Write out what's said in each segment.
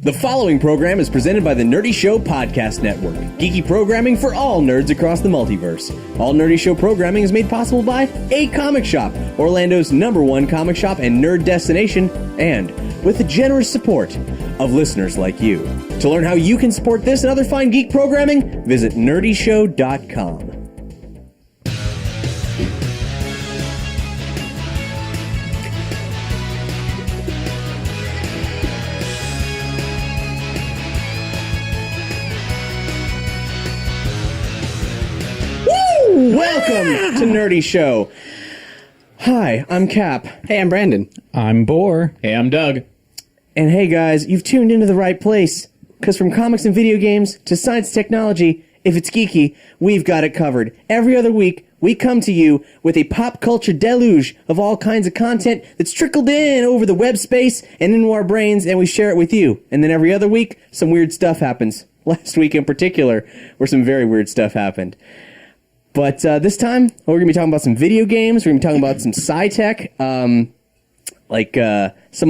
The following program is presented by the Nerdy Show Podcast Network, geeky programming for all nerds across the multiverse. All Nerdy Show programming is made possible by A Comic Shop, Orlando's #1 comic shop and nerd destination, and with the generous support of listeners like you. To learn how you can support this and other fine geek programming, visit nerdyshow.com. Welcome to Nerdy Show. Hi, I'm Cap. Hey, I'm Brandon. I'm Boar. Hey, I'm Doug. And hey guys, you've tuned into the right place. Because from comics and video games to science technology, if it's geeky, we've got it covered. Every other week, we come to you with a pop culture deluge of all kinds of content that's trickled in over the web space and into our brains, and we share it with you. And then every other week, some weird stuff happens. Last week in particular, where some very weird stuff happened. But this time, we're going to be talking about some video games. We're going to be talking about some sci-tech, some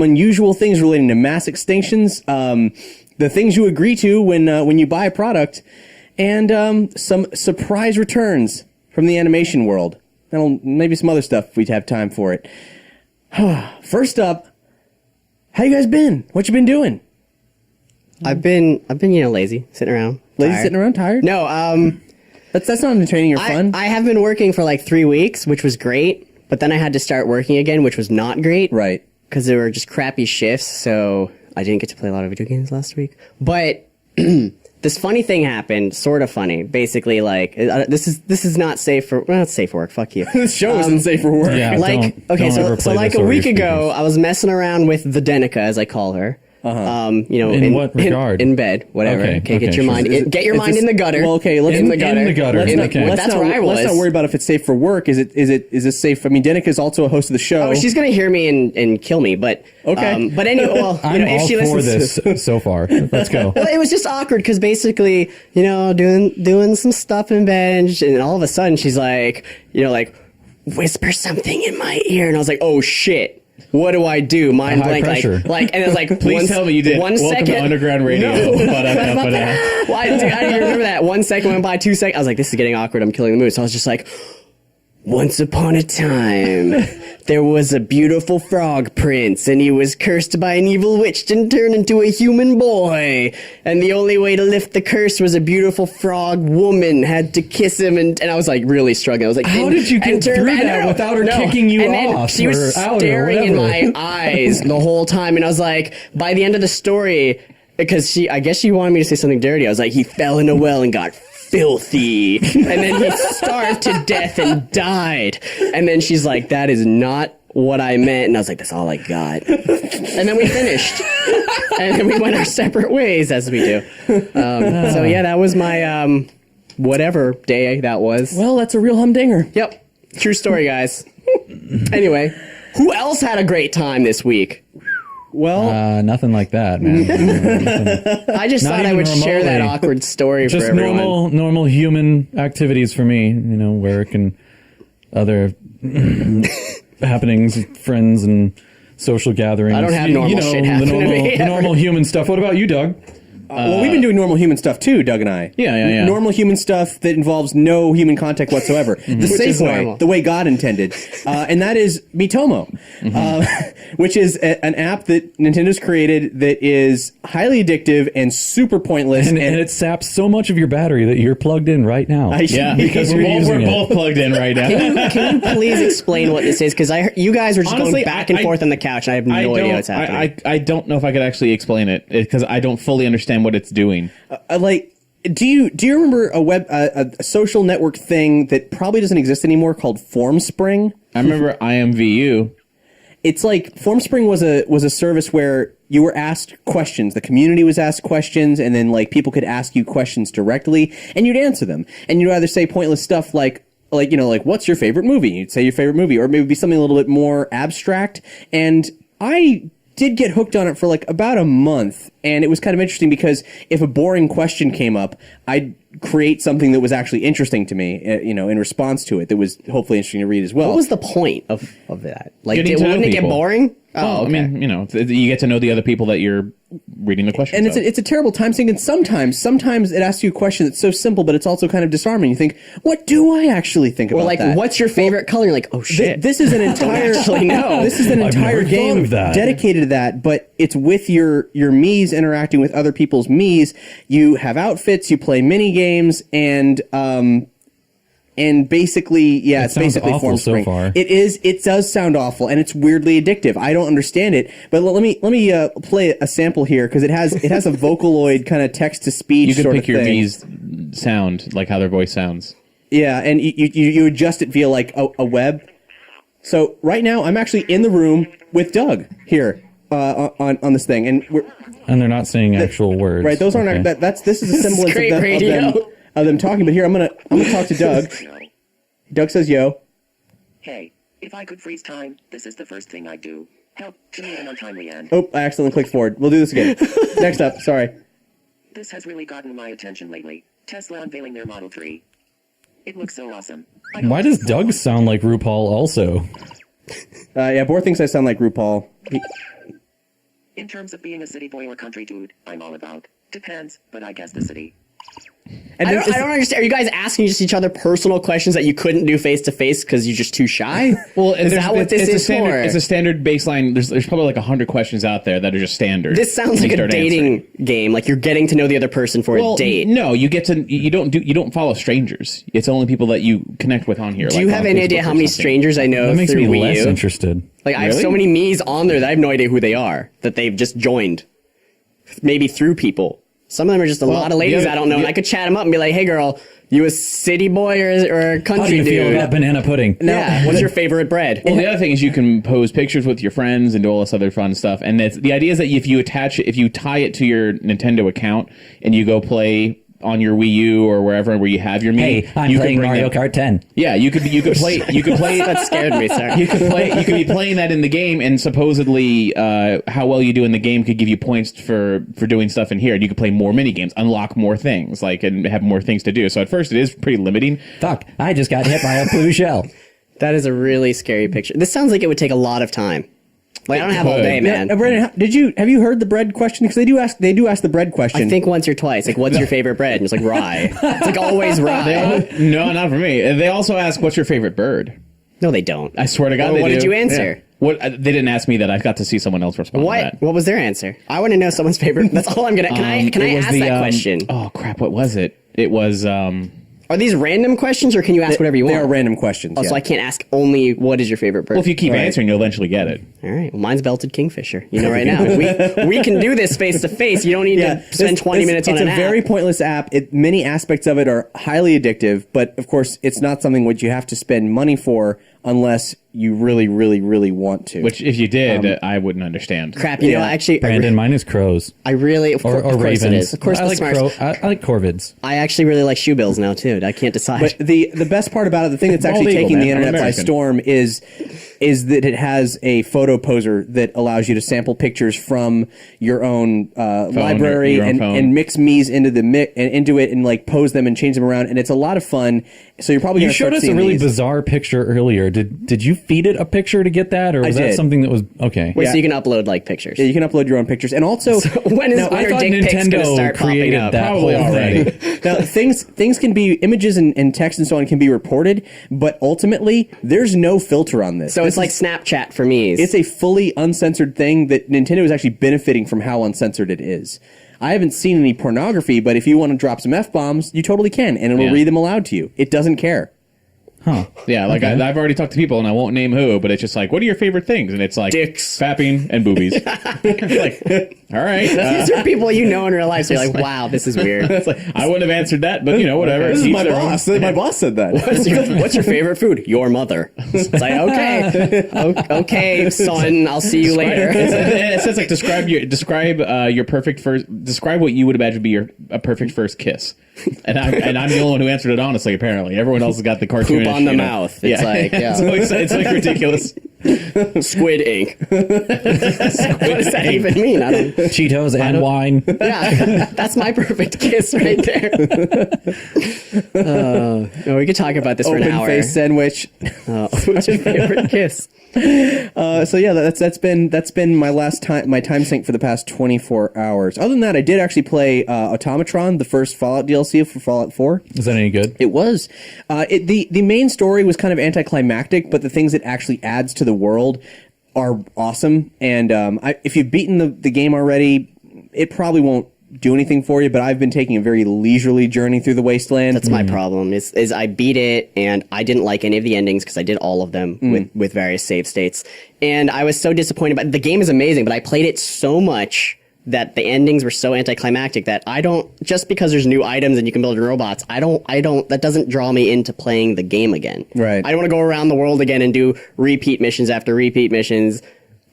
unusual things relating to mass extinctions, the things you agree to when you buy a product, and some surprise returns from the animation world. And maybe some other stuff if we have time for it. First up, how you guys been? What you been doing? I've been lazy, sitting around. Lazy, tired. sitting around, tired? No, That's not entertaining or fun. I have been working for like 3 weeks, which was great, but then I had to start working again, which was not great. Right. Because they were just crappy shifts, so I didn't get to play a lot of video games last week. But this funny thing happened, sort of funny. Basically, like, this is not safe for, well, it's safe for work, fuck you. This show isn't safe for work. Yeah, Like, don't ever so play like this a over week your ago, speakers. I was messing around with the Denica, as I call her. In what regard? In bed, whatever. Okay, get your mind. Get your mind in the gutter. Well, okay, in the gutter. That's where I was. Let's not worry about if it's safe for work. Is it safe? I mean, Danica is also a host of the show. Oh, she's gonna hear me and kill me, but okay. But anyway, well, I'm if all she for listens, this so far. Let's go. well, it was just awkward because basically, doing some stuff in bed, and all of a sudden she's like, whisper something in my ear, and I was like, oh shit. What do I do? Mind High blank, pressure. like, and it's like, Please tell me you did. One Welcome second. to Underground Radio. No. Ba-da-da-ba-da. Well, I didn't even remember that. 1 second went by, 2 seconds. I was like, this is getting awkward. I'm killing the mood. So I was just like, once upon a time, there was a beautiful frog prince, and he was cursed by an evil witch and turned into a human boy. And the only way to lift the curse was a beautiful frog woman had to kiss him. And I was like really struggling. I was like, How did you get through that without her kicking you and then off she was or out or staring in whatever? my eyes the whole time. And I was like, by the end of the story, because I guess she wanted me to say something dirty. I was like, he fell in a well and got filthy, and then he starved to death and died. And then she's like, that is not what I meant. And I was like, that's all I got. And then we finished, and then we went our separate ways, as we do. So yeah, that was my whatever day that was. Well, that's a real humdinger. Yep, true story, guys. Anyway, who else had a great time this week? Well, Nothing like that, man. I just Not thought I even would share that remotely. awkward story for Just everyone. normal human activities for me. Work and other happenings, friends and social gatherings. I don't have normal shit happen to me. The normal human stuff. What about you, Doug? well, we've been doing normal human stuff too, Doug and I. Yeah. Normal human stuff that involves no human contact whatsoever. The Which safe is way, normal. the way God intended. And that is Miitomo, which is an app that Nintendo's created that is highly addictive and super pointless. And it saps so much of your battery that you're plugged in right now. Yeah, Because you're using we're it. both plugged in right now. Can you please explain what this is? Because you guys were just Honestly, going back and forth on the couch, and I have no idea what's happening. I don't know if I could actually explain it because I don't fully understand what it's doing. Do you remember a social network thing that probably doesn't exist anymore called FormSpring? I remember IMVU. It's like FormSpring was a service where you were asked questions. The community was asked questions, and then like people could ask you questions directly, and you'd answer them. And you'd either say pointless stuff like what's your favorite movie? You'd say your favorite movie, or maybe something a little bit more abstract. And I did get hooked on it for like about a month, and it was kind of interesting because if a boring question came up, I'd create something that was actually interesting to me, in response to it, that was hopefully interesting to read as well. What was the point of that? Like, Getting to know wouldn't it get people. boring? Well, okay. I mean, you get to know the other people that you're reading the questions And of. it's a terrible time sink, and sometimes it asks you a question that's so simple, but it's also kind of disarming. You think, what do I actually think Or about like, that? what's your favorite color? You're like, oh shit. This is an entire actually know. This is an I've entire never game thought of that. dedicated to that, but it's with your Miis interacting with other people's Miis. You have outfits, you play mini games, and basically, yeah, it's sounds basically awful Form so Spring. far. It is. It does sound awful, and it's weirdly addictive. I don't understand it, but let me play a sample here because it has a Vocaloid kind of text to speech. you can sort pick of your thing. V's sound, like how their voice sounds. Yeah, and you adjust it via like a web. So right now, I'm actually in the room with Doug here on this thing, and And they're not saying actual words. right. Those aren't Okay. this is a semblance great of radio. them talking. But here, I'm gonna talk to Doug. Doug says, "Yo." Hey, if I could freeze time, this is the first thing I'd do. Help to meet an untimely end. Oh, I accidentally clicked forward. We'll do this again. Next up, sorry. This has really gotten my attention lately. Tesla unveiling their Model 3. It looks so awesome. Why does Doug sound like RuPaul also? Yeah, Boar thinks I sound like RuPaul. In terms of being a city boy or country dude, I'm all about. Depends, but I guess the city. And I don't understand. Are you guys asking just each other personal questions that you couldn't do face to face because you're just too shy? Well, is that what this is for? It's a standard baseline. There's probably like 100 questions out there that are just standard. This sounds You like a start dating answering. game. Like you're getting to know the other person for a date. No, you don't follow strangers. It's only people that you connect with on here. Do you have any idea how many strangers I know That makes through me Wii less U? interested. Like I have Really? so many Miis on there that I have no idea who they are. That they've just joined, maybe through people. Some of them are just a lot of ladies I don't know, and I could chat them up and be like, "Hey, girl, you a city boy or a How country do you feel dude? about banana pudding? Yeah, what's your favorite bread?" Well, the other thing is you can pose pictures with your friends and do all this other fun stuff. And the idea is that if you tie it to your Nintendo account and you go play on your Wii U or wherever where you have your Mii, Hey, I'm you could playing bring Mario that- Kart 10. Yeah, you could play. That scared me. Sorry. You could be playing that in the game, and supposedly how well you do in the game could give you points for doing stuff in here. And you could play more mini games, unlock more things, and have more things to do. So at first, it is pretty limiting. Fuck, I just got hit by a blue shell. That is a really scary picture. This sounds like it would take a lot of time. Like I don't have all could. day, man. Brendan, have you heard the bread question? Because they do ask the bread question. I think once or twice. Like, what's your favorite bread? And it's like rye. It's like always rye. No, not for me. They also ask, "What's your favorite bird?" No, they don't. I swear to God, Well, they what do. did you answer? Yeah. What they didn't ask me that. I got to see someone else respond to What? that. What was their answer? I want to know someone's favorite. That's all I'm gonna. Can I It was ask that question? Oh crap! What was it? It was. Are these random questions, or can you ask whatever you they want? are random questions. Oh, yeah. so I can't ask only what is your favorite bird? Well, if you keep Right. answering, you'll eventually get it. All right. Well, mine's belted kingfisher. You know, right now we can do this face to face. You don't need to spend 20 minutes on it's an a app. very pointless app. Many aspects of it are highly addictive, but of course, it's not something which you have to spend money for unless you really, really, really want to. Which, if you did, I wouldn't understand. crap. You know, Yeah. actually, Brandon, mine is crows. I really, of, Or of course ravens. it is. Of course, I the like smarts. I like corvids. I actually really like shoe bills now too. I can't decide. But the best part about it, the thing that's actually Bald eagle, taking the man. I'm internet by American. storm is that it has a photo poser that allows you to sample pictures from your own library your own phone. and mix Mii's into it and like pose them and change them around, and it's a lot of fun. So you're probably You gonna showed start us a seeing really these. bizarre picture earlier. Did you feed it a picture to get that, or was that did. something that was okay? Wait, yeah. so you can upload like pictures. Yeah, you can upload your own pictures, and also when now, are thought dick pics gonna Nintendo start popping created up? that Probably whole already. thing. now things can be images and text and so on can be reported, but ultimately there's no filter on this. So This it's like is- Snapchat for me. it's a fully uncensored thing that Nintendo is actually benefiting from how uncensored it is. I haven't seen any pornography, but if you want to drop some F-bombs, you totally can, and it'll Yeah. read them aloud to you. It doesn't care. Huh. Yeah, like Okay. I've already talked to people, and I won't name who, but it's just like, what are your favorite things? And it's like Dicks. fapping, and boobies. It's like, all right. These are people you know in real life. So you're like, wow, this is weird. It's like, I wouldn't have answered that, but whatever. This is Each my their own. boss. My boss said that. What's your favorite food? Your mother. It's like, okay, son, I'll see you later. It says like describe your perfect first. Describe what you would imagine be a perfect first kiss. And I'm the only one who answered it honestly. Apparently, everyone else has got the cartoon Poop on the mouth. It's like, yeah. it's like ridiculous. Squid ink. What does that even mean? I don't. Cheetos and wine. Yeah, that's my perfect kiss right there. No, we could talk about this for an Open hour. face sandwich. What's your favorite kiss? So yeah, that's been my time sink for the past 24 hours. Other than that, I did actually play Automatron, the first Fallout DLC for Fallout 4. Is that any good? It was. The main story was kind of anticlimactic, but the things it actually adds to the world are awesome. And if you've beaten the game already, it probably won't do anything for you, but I've been taking a very leisurely journey through the wasteland. That's my problem. Is I beat it and I didn't like any of the endings because I did all of them with various save states, and I was so disappointed. But the game is amazing, but I played it so much that the endings were so anticlimactic that I don't, just because there's new items and you can build robots, that doesn't draw me into playing the game again. Right. I don't want to go around the world again and do repeat missions after repeat missions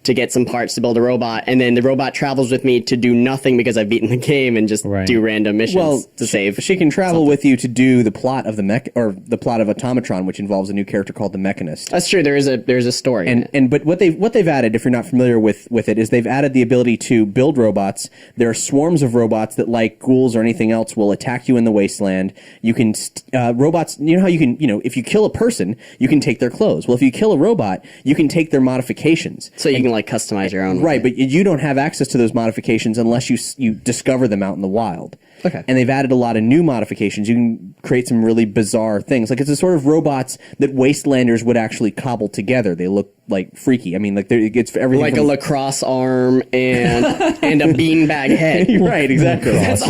to get some parts to build a robot, and then the robot travels with me to do nothing because I've beaten the game and just do random missions to save. She can travel with you to do the plot of the plot of Automatron, which involves a new character called the Mechanist. That's true. There's a story. But what they've added, if you're not familiar with it, is they've added the ability to build robots. There are swarms of robots that, like ghouls or anything else, will attack you in the wasteland. You can robots. You know how you can, if you kill a person, you can take their clothes. Well, if you kill a robot, you can take their modifications. So you can customize your own. Right, but you don't have access to those modifications unless you discover them out in the wild. Okay. And they've added a lot of new modifications. You can create some really bizarre things. Like, it's the sort of robots that Wastelanders would actually cobble together. They look like freaky. I mean, like, it's everything like a lacrosse arm and a beanbag head. Right, exactly. That's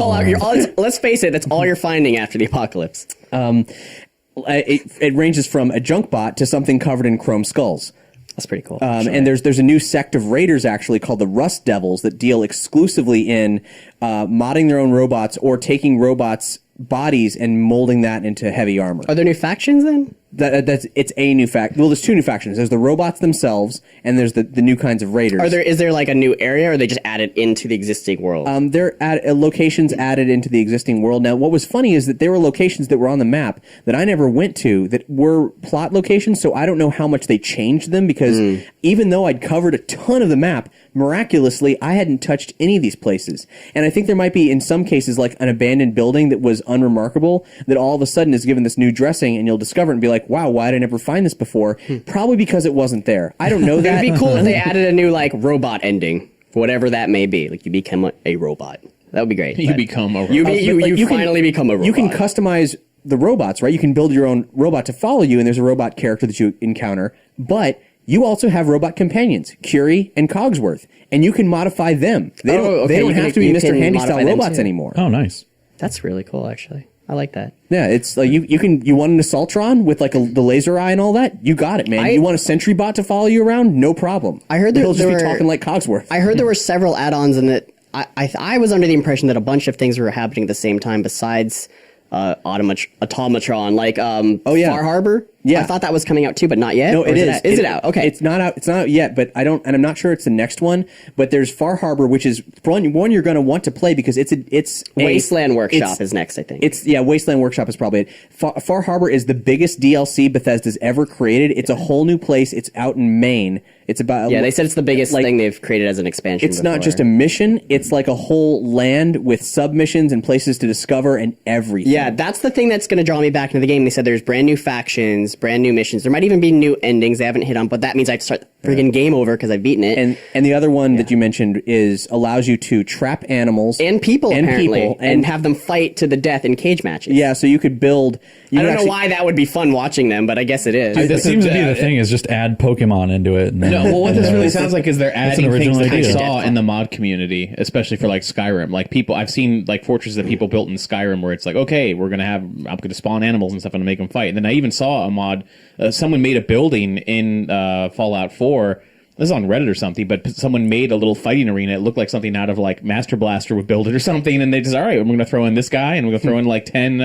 let's face it, that's all you're finding after the apocalypse. It ranges from a junk bot to something covered in chrome skulls. That's pretty cool. And there's a new sect of raiders actually called the Rust Devils that deal exclusively in modding their own robots or taking robots' bodies and molding that into heavy armor. Are there new factions then? It's a new Well, there's two new factions. There's the robots themselves, and there's the new kinds of raiders. Is there like a new area, or are they just added into the existing world? They're locations added into the existing world. Now, what was funny is that there were locations that were on the map that I never went to that were plot locations, so I don't know how much they changed them, because even though I'd covered a ton of the map, miraculously, I hadn't touched any of these places. And I think there might be, in some cases, like an abandoned building that was unremarkable that all of a sudden is given this new dressing, and you'll discover it and be like, wow, why did I never find this before? Probably because it wasn't there. I don't know that. It'd be cool if they added a new, like, robot ending, whatever that may be. Like, you become a robot. That would be great. You become a robot. You finally become a robot. You can customize the robots, right? You can build your own robot to follow you, and there's a robot character that you encounter, but you also have robot companions, Curie and Cogsworth, and you can modify them. They don't have to be Mr. Handy-style robots anymore. Oh, nice. That's really cool, actually. I like that. Yeah, it's like you want an Assaultron with like the laser eye and all that? You got it, man. You want a Sentry Bot to follow you around? No problem. I heard he'll just be talking like Cogsworth. I heard there were several add-ons, and that I was under the impression that a bunch of things were happening at the same time besides Automatron, like Far Harbor. Yeah, I thought that was coming out too, but not yet. No, it is. Is it out? Okay, it's not out. It's not out yet, but I'm not sure it's the next one. But there's Far Harbor, which is one you're going to want to play because it's Wasteland Workshop is next. I think Wasteland Workshop is probably it. Far Harbor is the biggest DLC Bethesda's ever created. It's a whole new place. It's out in Maine. It's about they said it's the biggest thing they've created as an expansion. It's not just a mission. It's like a whole land with submissions and places to discover and everything. Yeah, that's the thing that's going to draw me back into the game. They said there's brand new factions, brand new missions. There might even be new endings they haven't hit on, but that means I have to start the friggin' game over because I've beaten it. And the other one that you mentioned allows you to trap animals and people apparently and have them fight to the death in cage matches. Yeah, so you could build. I don't know why that would be fun watching them, but I guess it is. Dude, that seems to be the thing, is just add Pokemon into it. And then, what this really sounds like is they're adding things that I idea. saw in the mod community, especially for like Skyrim. Like I've seen like fortresses that people built in Skyrim where it's like, okay, I'm going to spawn animals and stuff and make them fight. And then I even saw a mod, someone made a building in Fallout 4. This is on Reddit or something, but someone made a little fighting arena. It looked like something out of like Master Blaster would build it or something, and they just, all right, we're going to throw in this guy, and we're going to throw in like 10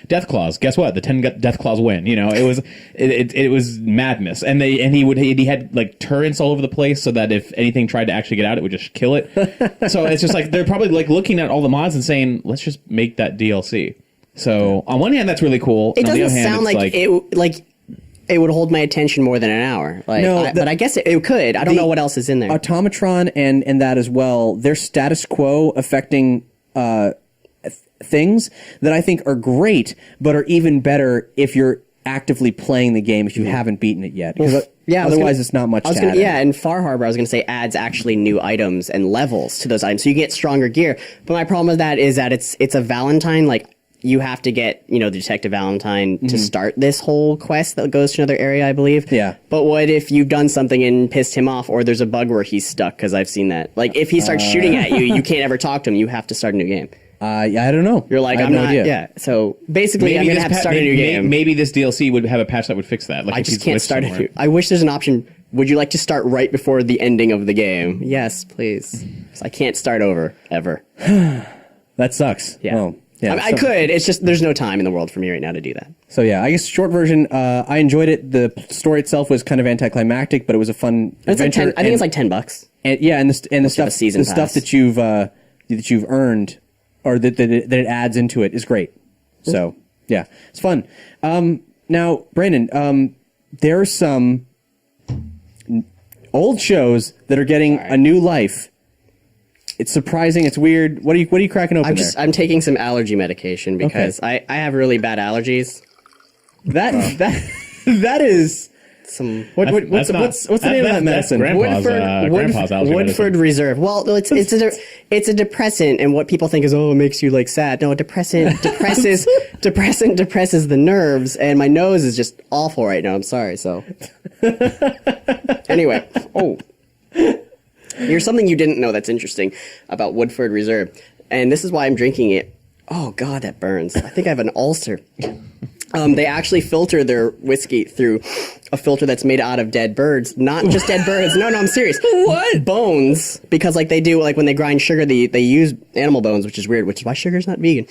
Death Claws. Guess what? The 10 Death Claws win. It was madness, and he had like turrets all over the place so that if anything tried to actually get out, it would just kill it. So it's just like they're probably like looking at all the mods and saying, let's just make that DLC. So on one hand, that's really cool. It on the doesn't other hand, sound it's like it would hold my attention more than an hour. Like, No, but I guess it could. I don't know what else is in there. Automatron and that as well, they're status quo affecting things that I think are great, but are even better if you're actively playing the game if you haven't beaten it yet. Because otherwise it's not much to add in. Yeah, in Far Harbor, I was going to say adds actually new items and levels to those items, so you get stronger gear. But my problem with that is that it's a Valentine, like, you have to get, the Detective Valentine to start this whole quest that goes to another area, I believe. Yeah. But what if you've done something and pissed him off, or there's a bug where he's stuck, because I've seen that. Like, if he starts shooting at you, you can't ever talk to him. You have to start a new game. Yeah, I don't know. You're like, I have I'm no not. idea. Yeah. So basically, I'm going to have to start a new game. Maybe this DLC would have a patch that would fix that. Like I if just he's can't glitched start somewhere. it. I wish there's an option. Would you like to start right before the ending of the game? Yes, please. So I can't start over, ever. That sucks. Yeah. Well, yeah. I could. It's just there's no time in the world for me right now to do that. So yeah, I guess short version. I enjoyed it. The story itself was kind of anticlimactic, but it was a fun adventure. I think it's like $10. And the stuff a season stuff pass. that you've earned, or that it adds into it is great. So yeah, it's fun. Now, Brandon, there are some old shows that are getting a new life. It's surprising. It's weird. What are you cracking open there? I'm taking some allergy medication because I have really bad allergies. That is Some what's the name of that medicine? Grandpa's allergy Woodford medicine. Reserve. Well, it's a depressant, and what people think is, it makes you like sad. No, depressant depresses the nerves, and my nose is just awful right now. I'm sorry. So anyway, here's something you didn't know that's interesting about Woodford Reserve, and this is why I'm drinking it. Oh God, that burns. I think I have an ulcer. They actually filter their whiskey through a filter that's made out of dead birds. Not just dead birds. No, I'm serious. What? Bones. Because like they do, like when they grind sugar, they use animal bones, which is weird, which is why sugar's not vegan.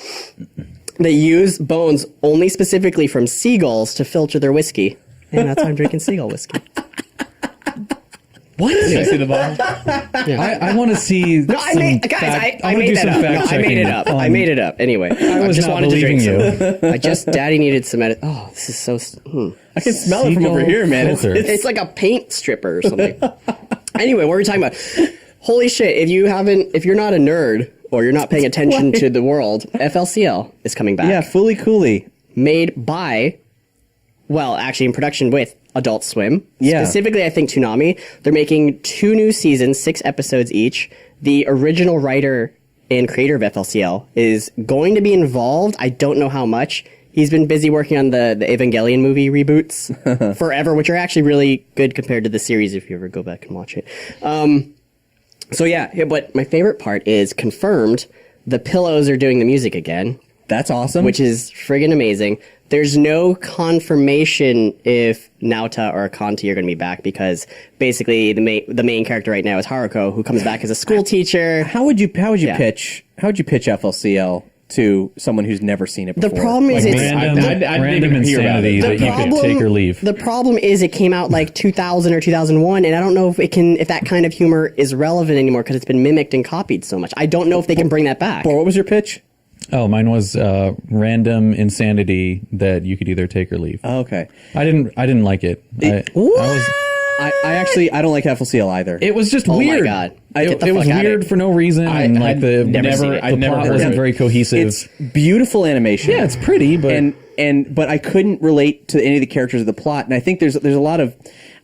They use bones only specifically from seagulls to filter their whiskey. And that's why I'm drinking seagull whiskey. What is Can I it? see the bottle? I want to see. No, I made that up. No, I made it up. I made it up. Anyway, I was just not wanted to drink believing some. Daddy needed some this is so... I can smell it from over here, man. It's like a paint stripper or something. Anyway, what were we talking about? Holy shit, if you're not a nerd or you're not paying attention to the world, FLCL is coming back. Yeah, fully coolly. Made by, well, actually in production with Adult Swim. Yeah. Specifically, I think Toonami. They're making 2 new seasons, 6 episodes each. The original writer and creator of FLCL is going to be involved. I don't know how much. He's been busy working on the Evangelion movie reboots forever, which are actually really good compared to the series if you ever go back and watch it. So yeah, but my favorite part is confirmed. The Pillows are doing the music again. That's awesome. Which is friggin' amazing. There's no confirmation if Naota or Akanti are going to be back because basically the main character right now is Haruko, who comes back as a school teacher. How would you pitch FLCL to someone who's never seen it before? The problem is random insanity that you could take or leave. The problem is it came out like 2000 or 2001, and I don't know if that kind of humor is relevant anymore because it's been mimicked and copied so much. I don't know if they can bring that back. Or what was your pitch? Oh, mine was random insanity that you could either take or leave. Oh, okay. I didn't like it. I don't like FLCL either. It was just Oh weird. my God. It was weird for no reason. And like the plot wasn't very cohesive. It's beautiful animation. Yeah, it's pretty, but but I couldn't relate to any of the characters of the plot. And I think there's a lot of,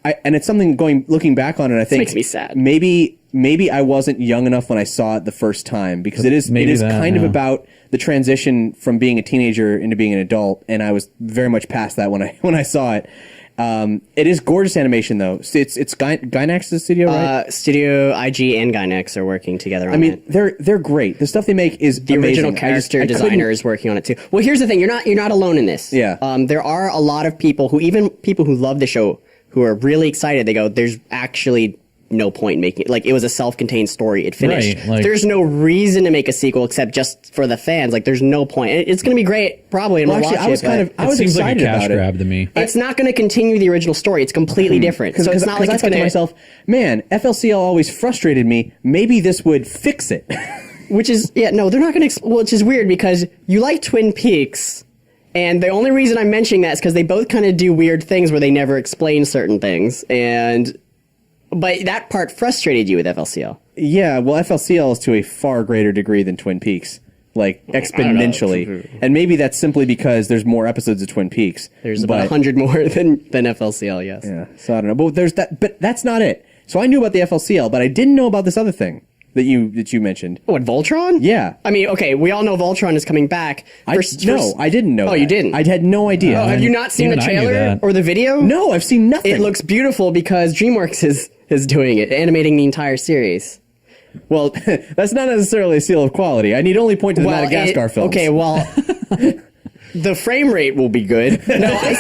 and it's something looking back on it. I think makes me sad. Maybe I wasn't young enough when I saw it the first time because it is kind of about the transition from being a teenager into being an adult, and I was very much past that when I saw it. It is gorgeous animation though. It's Gainax's studio, right? Studio IG and Gainax are working together on it. They're great. The stuff they make is The original amazing. character designer is working on it too. Well, here's the thing: you're not alone in this. Yeah. There are a lot of people who love the show who are really excited. They go, "There's actually no point in making it. Like, it was a self-contained story. It finished. Right, like, there's no reason to make a sequel except just for the fans. Like, there's no point. It's going to be great, probably, and Well, we'll actually, watch I was seems like excited a cash about it. grab to me. It's not going to continue the original story. It's completely different. So it's not like I it's thought going to myself, man, FLCL always frustrated me. Maybe this would fix it. Which is, yeah, no, they're not going to, which is weird because you like Twin Peaks, And the only reason I'm mentioning that is because they both kind of do weird things where they never explain certain things. But that part frustrated you with FLCL. Yeah, well, FLCL is to a far greater degree than Twin Peaks, like exponentially. And maybe that's simply because there's more episodes of Twin Peaks. There's about 100 more than FLCL, yes. Yeah, so I don't know. But there's that. But that's not it. So I knew about the FLCL, but I didn't know about this other thing that you mentioned. What, Voltron? Yeah. I mean, okay, we all know Voltron is coming back. I didn't know. Oh, you didn't? I had no idea. Oh, have you not seen the Even I knew trailer that. or the video? No, I've seen nothing. It looks beautiful because DreamWorks is doing it, animating the entire series. Well, that's not necessarily a seal of quality. I need only point to the Madagascar films. Okay, well, the frame rate will be good. No, I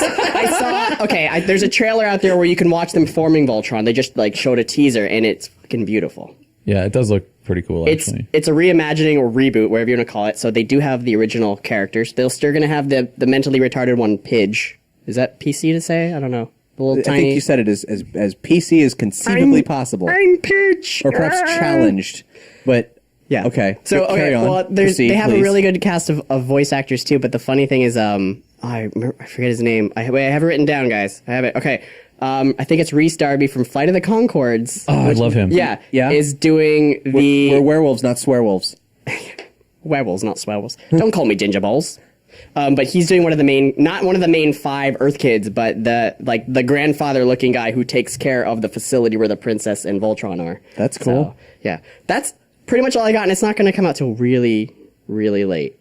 saw. Okay, there's a trailer out there where you can watch them forming Voltron. They just like showed a teaser, and it's fucking beautiful. Yeah, it does look pretty cool, actually. It's a reimagining or reboot, whatever you want to call it. So they do have the original characters. They're still going to have the mentally retarded one, Pidge. Is that PC to say? I don't know. The little I tiny. think you said it as PC as conceivably possible. I'm Pidge. Or perhaps challenged. But, Yeah. Okay. So carry on. well, Proceed, they have please. a really good cast of voice actors too. But the funny thing is, I forget his name. I have it written down, guys. I have it. Okay. I think it's Rhys Darby from Flight of the Conchords. Oh, I love him. Yeah. Yeah? Is doing the We're werewolves, not swearwolves. werewolves, not swells. Don't call me ginger balls. But he's doing not one of the main 5 Earth kids, but the grandfather-looking guy who takes care of the facility where the princess and Voltron are. That's cool. So, yeah, that's pretty much all I got, and it's not going to come out till really, really late,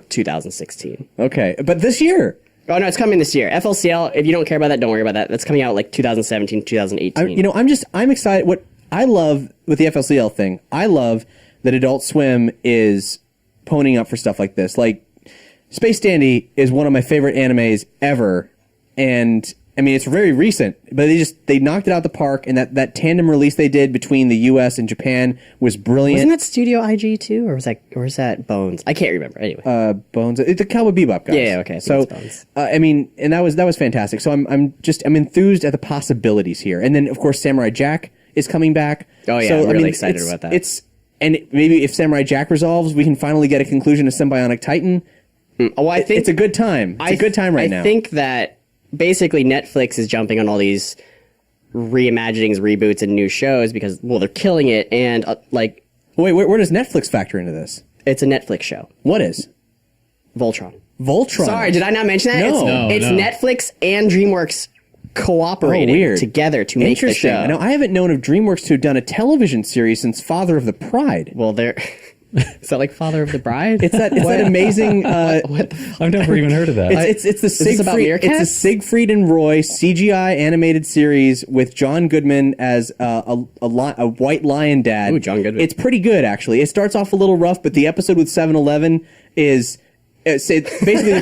2016. Okay. But this year. Oh no, it's coming this year. FLCL. If you don't care about that, don't worry about that. That's coming out like 2017, 2018. I'm excited. What I love with the FLCL thing, I love that Adult Swim is ponying up for stuff like this. Like, Space Dandy is one of my favorite animes ever, and I mean it's very recent, but they knocked it out the park, and that tandem release they did between the U.S. and Japan was brilliant. Wasn't that Studio IG too, or was that Bones? I can't remember. Anyway, Bones, the Cowboy Bebop guys. Yeah, okay, I think So, it's Bones. I mean, and that was fantastic. So I'm enthused at the possibilities here, and then of course Samurai Jack is coming back. Oh yeah, so, I'm really excited about that. Maybe if Samurai Jack resolves, we can finally get a conclusion to Symbionic Titan. Oh, I think It's a good time. It's a good time right now. I think that basically Netflix is jumping on all these reimaginings, reboots, and new shows because, well, they're killing it, and Wait, where does Netflix factor into this? it's a Netflix show. What is Voltron. Voltron? Sorry, did I not mention that? No. It's No. Netflix and DreamWorks cooperating weird. together to make the Interesting. show. Now, I haven't known of DreamWorks to have done a television series since Father of the Pride. Well, they're... Is that like Father of the Bride? It's that amazing. What the I've never even heard of that. It's the this about Siegfried. meerkats? It's a Siegfried and Roy CGI animated series with John Goodman as a white lion dad. Ooh, John Goodman. It's pretty good actually. It starts off a little rough, but the episode with 7-Eleven is basically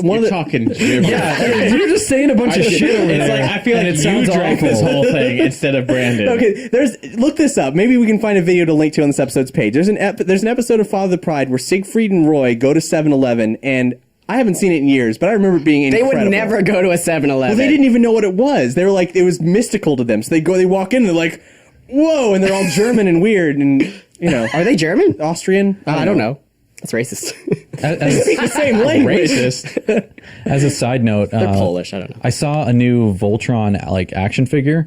one of You're the. talking gibberish. You're just saying a bunch of shit over It's there. like I feel like and it you sounds drank this awful. whole thing instead of Brandon. Okay, look this up. Maybe we can find a video to link to on this episode's page. There's an episode of Father of the Pride where Siegfried and Roy go to 7-Eleven, and I haven't seen it in years, but I remember it being They incredible. would never go to a 7-Eleven. Well, they didn't even know what it was. They were like, it was mystical to them. So they walk in, and they're like, whoa, and they're all German and weird, and Are they German? Austrian. I don't know. That's racist. Speak the same language. Racist. As a side note, They're Polish. I don't know. I saw a new Voltron action figure,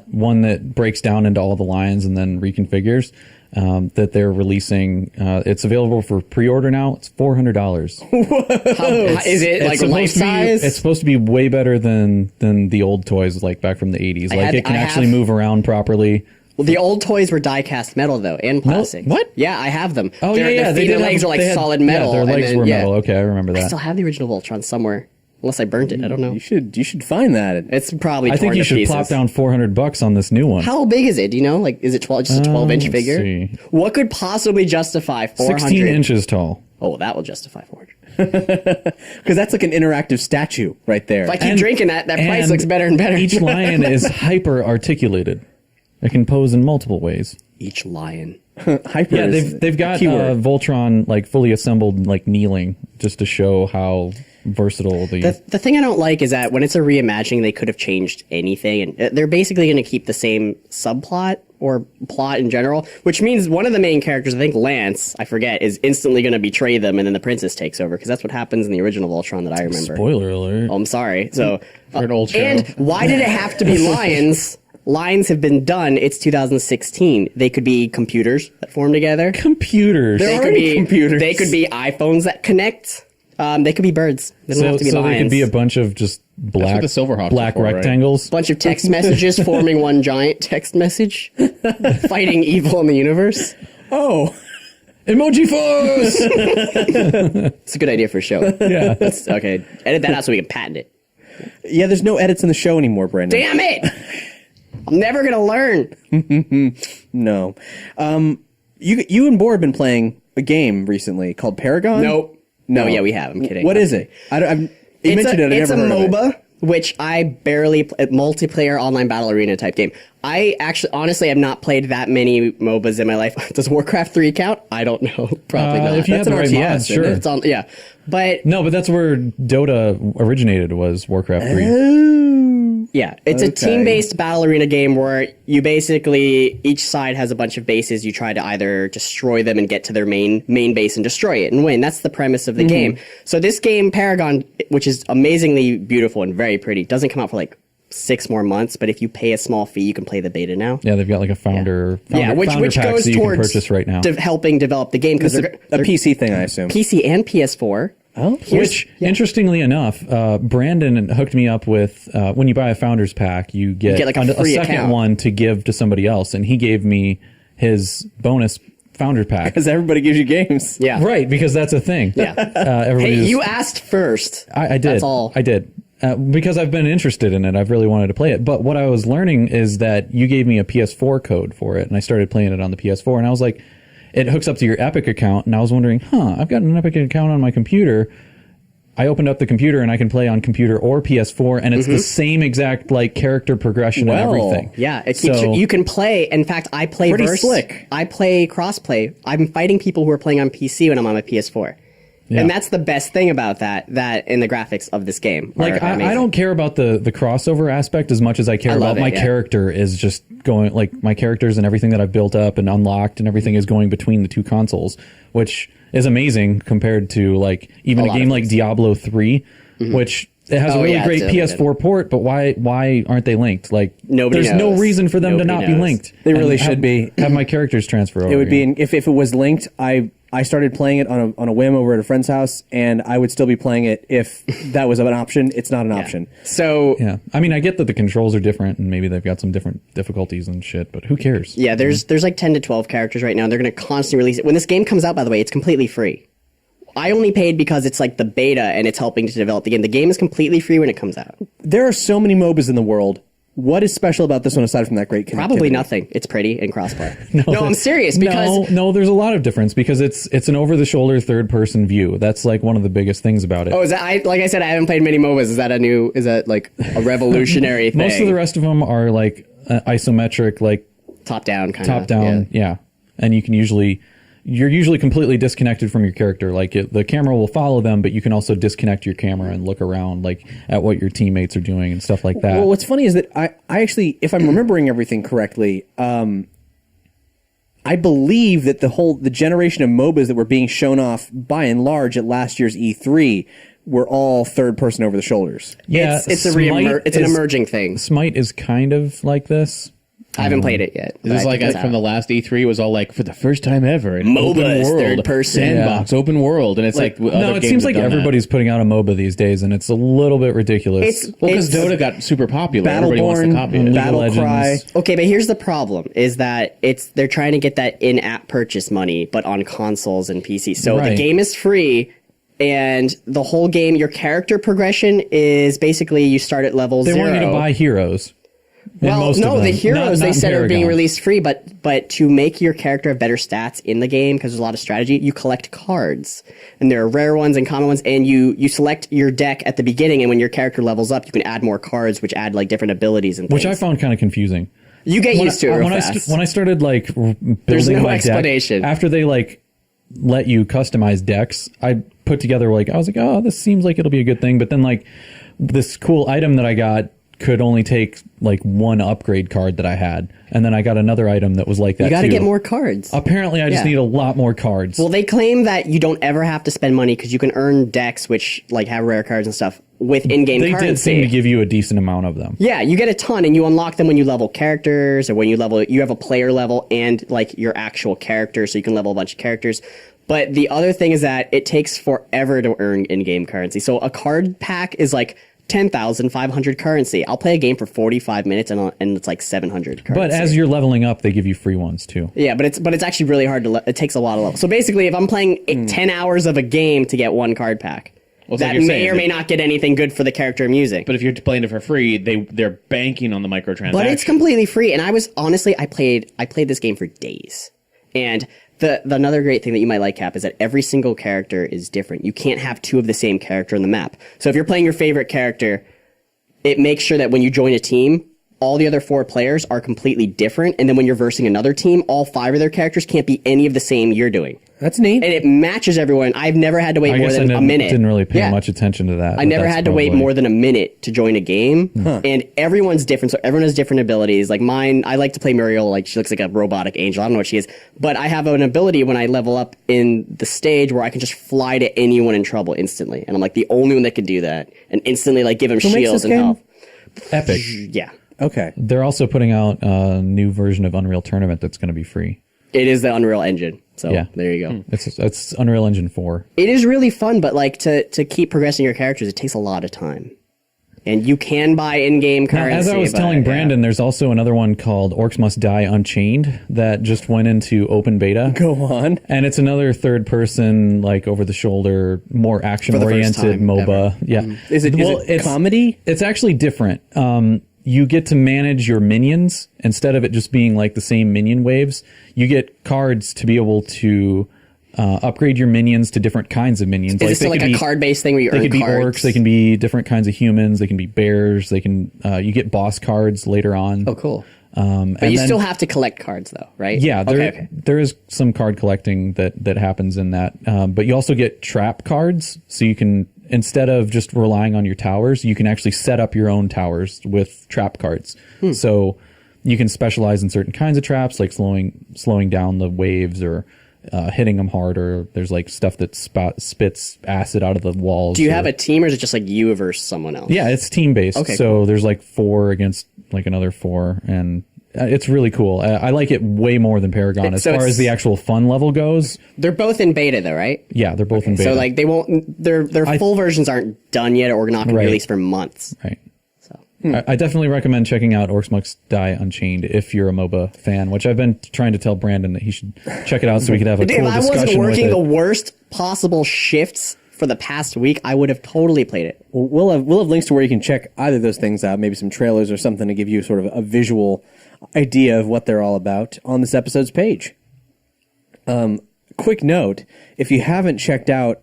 one that breaks down into all the lines and then reconfigures. That they're releasing. It's available for pre-order now. It's $400. Is it like life size? It's supposed to be way better than the old toys like back from the 80s. It can actually move around properly. Well, the old toys were die-cast metal though, and plastic. what? Yeah, I have them. Oh Their yeah. feet and legs are like solid metal. Yeah, their and legs then- were yeah. metal. Okay, I remember I that. still have the original Voltron somewhere, unless I burnt it. I don't know. You should find that. It's probably. I think torn you to should pieces. plop down $400 on this new one. How big is it? Do you know? Like, is it 12? Just a 12-inch let's figure? see. What could possibly justify 400? 16 inches tall. Oh, that will justify 400. Because that's like an interactive statue right there. If I keep drinking that price And looks better and better. Each lion is hyper articulated. It can pose in multiple ways. Each lion. Hyper. Yeah, is they've got keyword. Voltron fully assembled kneeling just to show how versatile The thing I don't like is that when it's a reimagining, they could have changed anything, and they're basically going to keep the same subplot or plot in general, which means one of the main characters, I think Lance, I forget, is instantly going to betray them, and then the princess takes over, because that's what happens in the original Voltron that I remember. Spoiler alert. Oh, I'm sorry. So, For an old show. and why did it have to be lions? Lines have been done. It's 2016. They could be computers that form together. Computers. They could already be computers. They could be iPhones that connect. They could be birds. They don't have to be So lions. they could be a bunch of just black, the Silverhawks black are for, right? rectangles. bunch of text messages forming one giant text message, fighting evil in the universe. Oh, Emoji Force! It's a good idea for a show. Yeah. Okay, edit that out so we can patent it. yeah. There's no edits in the show anymore, Brendan. Damn it! I'm never gonna learn. No. You and Bo have been playing a game recently called Paragon. Nope. No. Oh yeah, we have. I'm kidding. What is it? You mentioned it. I It's never a heard of it. MOBA, which I barely multiplayer online battle arena type game. I actually, honestly, have not played that many MOBAs in my life. Does Warcraft 3 count? I don't know. Probably not. If you That's have the an right RTS, mods, isn't sure. it? It's on, yeah, but No, but that's where Dota originated, was Warcraft 3. Oh. yeah, it's a Okay. team-based battle arena game where you basically, each side has a bunch of bases. You try to either destroy them and get to their main base and destroy it and win. That's the premise of the game. So this game, Paragon, which is amazingly beautiful and very pretty, doesn't come out for like 6 more months, but if you pay a small fee, you can play the beta now. Yeah, they've got like a founder which packs goes that you can towards purchase right now. helping develop the game, because It's a PC thing, I assume. PC and PS4. Oh, Which, interestingly enough, Brandon hooked me up with, when you buy a founder's pack, you get like a free second account. one to give to somebody else, and he gave me his bonus founder pack. because everybody gives you games. Yeah. Right, because that's a thing. Yeah. Everybody Hey, just- you asked first. I did. That's all. I did. Because I've been interested in it. I've really wanted to play it. But what I was learning is that you gave me a PS4 code for it, and I started playing it on the PS4, and I was like, it hooks up to your Epic account, and I was wondering, I've got an Epic account on my computer. I opened up the computer, and I can play on computer or PS4, and it's the same exact like character progression and Well, everything. Yeah, it keeps you can play. In fact, I play Pretty verse. slick. I play crossplay. I'm fighting people who are playing on PC when I'm on my PS4. Yeah. And that's the best thing about that in the graphics of this game. Like are I amazing. don't care about the crossover aspect as much as I care love about it, my yeah. character is just going, like my characters and everything that I've built up and unlocked and everything is going between the two consoles, which is amazing compared to like even a lot game of like things. Diablo 3, which it has a Oh, really yeah, great it's really PS4 port, but why aren't they linked? Like Nobody there's no knows. reason for them to Nobody not be knows. linked. They really And should be. Have my characters transfer over. It would be here. if it was linked. I started playing it on a whim over at a friend's house, and I would still be playing it if that was an option. It's not an option. So Yeah, I mean, I get that the controls are different, and maybe they've got some different difficulties and shit, but who cares? yeah, there's like 10 to 12 characters right now. They're going to constantly release it. When this game comes out, by the way, it's completely free. I only paid because it's like the beta and it's helping to develop the game. The game is completely free when it comes out. There are so many MOBAs in the world. What is special about this one aside from that great connectivity? Probably nothing. It's pretty and crossplay. No, I'm serious because no, there's a lot of difference because it's an over-the-shoulder third-person view. That's like one of the biggest things about it. oh, is that like I said, I haven't played many MOBAs. Is that like a revolutionary thing? Most of the rest of them are like isometric, like top down kind of top-down, yeah. And you're usually completely disconnected from your character. Like the camera will follow them, but you can also disconnect your camera and look around, like at what your teammates are doing and stuff like that. Well, what's funny is that I actually, if I'm remembering everything correctly, I believe that the generation of MOBAs that were being shown off by and large at last year's E3 were all third person over the shoulders. yeah, It's an Smite emerging thing. Smite is kind of like this. I haven't played it yet. Is this like from the last E3 was all like for the first time ever an MOBAs, open world, third person. sandbox, open world, and it's like No, it seems like everybody's putting out a MOBA these days, and it's a little bit ridiculous. because Dota got super popular. Everybody wants to Battleborn, copy it. League of Battle Legends. Cry. Okay, but here's the problem: is that they're trying to get that in-app purchase money, but on consoles and PC. So the Right. game is free, and the whole game, your character progression is basically you start at level They 0. want you to buy heroes. in Well, most of no, them. the heroes Not they in said are being Paragon. released free, but to make your character have better stats in the game, because there's a lot of strategy, you collect cards, and there are rare ones and common ones, and you select your deck at the beginning, and when your character levels up, you can add more cards, which add like different abilities and things. Which I found kind of confusing. You get used to it real when fast. when I started like building There's no my explanation. deck, after they like let you customize decks, I put together like I was like, oh, this seems like it'll be a good thing. But then like this cool item that I got could only take like one upgrade card that I had, and then I got another item that was like that. You got to too. get more cards. Apparently, I just need a lot more cards. Well, they claim that you don't ever have to spend money because you can earn decks which like have rare cards and stuff with in-game they currency. did seem to give you a decent amount of them. Yeah, you get a ton, and you unlock them when you level characters, or when you have a player level and like your actual character, so you can level a bunch of characters. But the other thing is that it takes forever to earn in-game currency. So a card pack is like 10,500 currency. I'll play a game for 45 minutes and it's like 700 currency. But as you're leveling up, they give you free ones too. Yeah, but it's actually really hard to it takes a lot of levels. So basically, if I'm playing 10 hours of a game to get one card pack, Well, that like you're may saying, or may not get anything good for the character I'm using. But if you're playing it for free, they're banking on the microtransactions. But it's completely free, and I played this game for days. And the another great thing that you might like, Cap, is that every single character is different. You can't have two of the same character on the map. So if you're playing your favorite character, it makes sure that when you join a team, all the other 4 players are completely different, and then when you're versing another team, all 5 of their characters can't be any of the same you're doing. That's neat. And it matches everyone. I've never had to wait more than a minute. Didn't really pay Yeah. much attention to that. I never had to wait more than a minute to join a game, and everyone's different. So everyone has different abilities. Like mine, I like to play Muriel. Like she looks like a robotic angel. I don't know what she is, but I have an ability when I level up in the stage where I can just fly to anyone in trouble instantly, and I'm like the only one that can do that, and instantly like give them Who makes shields this and game? health. Epic. Yeah, Okay. They're also putting out a new version of Unreal Tournament that's going to be free. it is the Unreal Engine. So Yeah. there you go. It's Unreal Engine 4. It is really fun, but like to keep progressing your characters, it takes a lot of time. And you can buy in-game Now, currency. as I was but, telling yeah. Brandon, there's also another one called Orcs Must Die Unchained that just went into open beta. Go on. And it's another third person, like over the shoulder, more action first oriented time MOBA. ever. Yeah. Is it it's comedy? It's actually different. You get to manage your minions instead of it just being like the same minion waves. You get cards to be able to upgrade your minions to different kinds of minions. Is this like a card-based thing where you They earn could be cards? orcs. They can be different kinds of humans. They can be bears. They can. You get boss cards later on. Oh, cool. But and you then- still have to collect cards, though, right? Yeah, Okay. there is some card collecting that happens in that. But you also get trap cards, so you can, instead of just relying on your towers, you can actually set up your own towers with trap cards. So you can specialize in certain kinds of traps, like slowing down the waves or hitting them harder. There's like stuff that spits acid out of the walls. Do you have a team, or is it just like you versus someone else? Yeah, it's team based. Okay, so cool. there's like 4 against like another 4, and it's really cool. I like it way more than Paragon as So far it's- as the actual fun level goes. They're both in beta, though, right? Yeah, they're both in beta. So like they won't. Their full versions aren't done yet, or not going to Right. be released for months. right. So I definitely recommend checking out Orcs Must Die Unchained if you're a MOBA fan, which I've been trying to tell Brandon that he should check it out so we could have a Dude, cool if I discussion wasn't working with the it. worst possible shifts for the past week, I would have totally played it. We'll have links to where you can check either of those things out, maybe some trailers or something to give you sort of a visual idea of what they're all about on this episode's page. Quick note, if you haven't checked out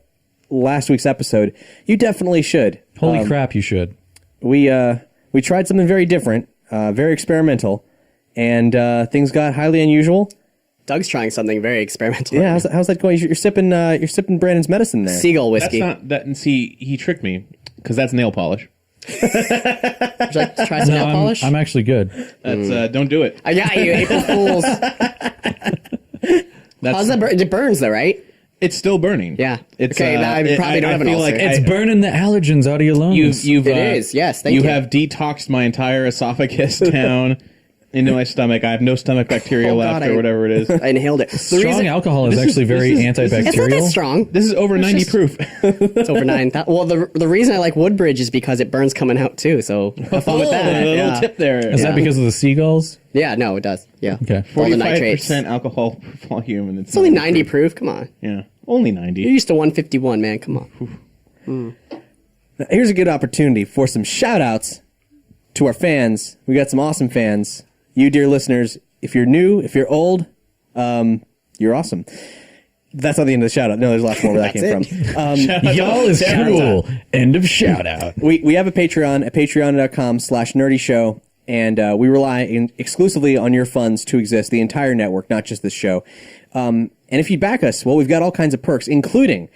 last week's episode, you definitely should. Holy crap, you should. We tried something very different, very experimental, and things got highly unusual. Doug's trying something very experimental. Yeah, how's that going? You're sipping Brandon's medicine there. Seagull That's whiskey. not that. And see, he tricked me because that's nail polish. Would you like to try some nail polish? I'm actually good. That's don't do it. I got you, April Fools. How's that burn? It burns, though, right? It's still burning. Yeah. It's Okay, I probably don't have an feel ulcer. like It's burning the allergens out of your lungs. You've It is, yes, thank you you. have detoxed my entire esophagus down into my stomach. I have no stomach bacteria Oh, left God, or whatever it is. I inhaled it. The Strong reason, alcohol is this is- actually very this is- this is- it's not antibacterial. that strong. This is over 90 proof. It's over 9,000. Well, the reason I like Woodbridge is because it burns coming out, too. So have fun with that. A little Yeah. tip there. Is that because of the seagulls? Yeah, no, it does. Yeah. Okay. All the nitrates. 45% alcohol per volume, and It's only 90 proof. Come on. Yeah, only You're 90. used to 151, man. Come on. Now, here's a good opportunity for some shout-outs to our fans. We got some awesome fans. You, dear listeners, if you're new, if you're old, you're awesome. That's not the end of the shout-out. No, there's lots more where that came from. Y'all is cool. End of shout out. We have a Patreon at patreon.com/nerdyshow, and we rely exclusively on your funds to exist, the entire network, not just this show. And if you back us, well, we've got all kinds of perks, including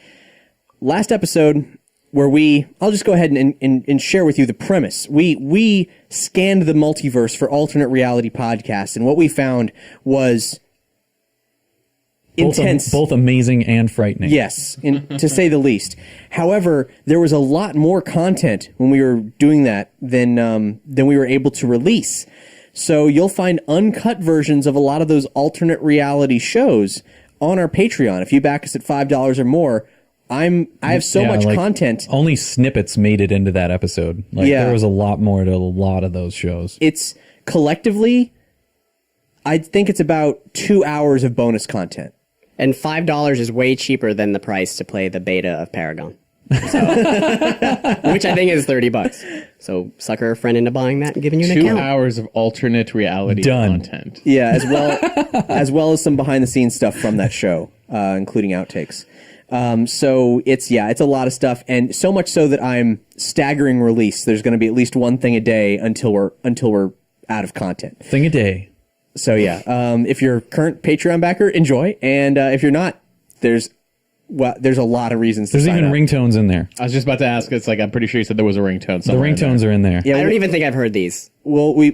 last episode, where I'll just go ahead and share with you the premise. We scanned the multiverse for alternate reality podcasts, and what we found was intense. Both amazing and frightening. Yes, to say the least. However, there was a lot more content when we were doing that than we were able to release. So you'll find uncut versions of a lot of those alternate reality shows on our Patreon. If you back us at $5 or more, I have so much content. Only snippets made it into that episode. There was a lot more to a lot of those shows. It's collectively, I think it's about 2 hours of bonus content. And $5 is way cheaper than the price to play the beta of Paragon. So, which I think is $30. So sucker a friend into buying that and giving you an 2 account. hours of alternate reality content. Yeah, as well as some behind the scenes stuff from that show, including outtakes. So it's a lot of stuff, and so much so that I'm staggering release. There's going to be at least one thing a day until we're out of content. Thing a day. So yeah, if you're a current Patreon backer, enjoy, and if you're not, there's a lot of reasons. There's to sign even up. ringtones in there. I was just about to ask. It's like I'm pretty sure you said there was a ringtone. The ringtones are in there. Yeah, I don't even think I've heard these. Well, we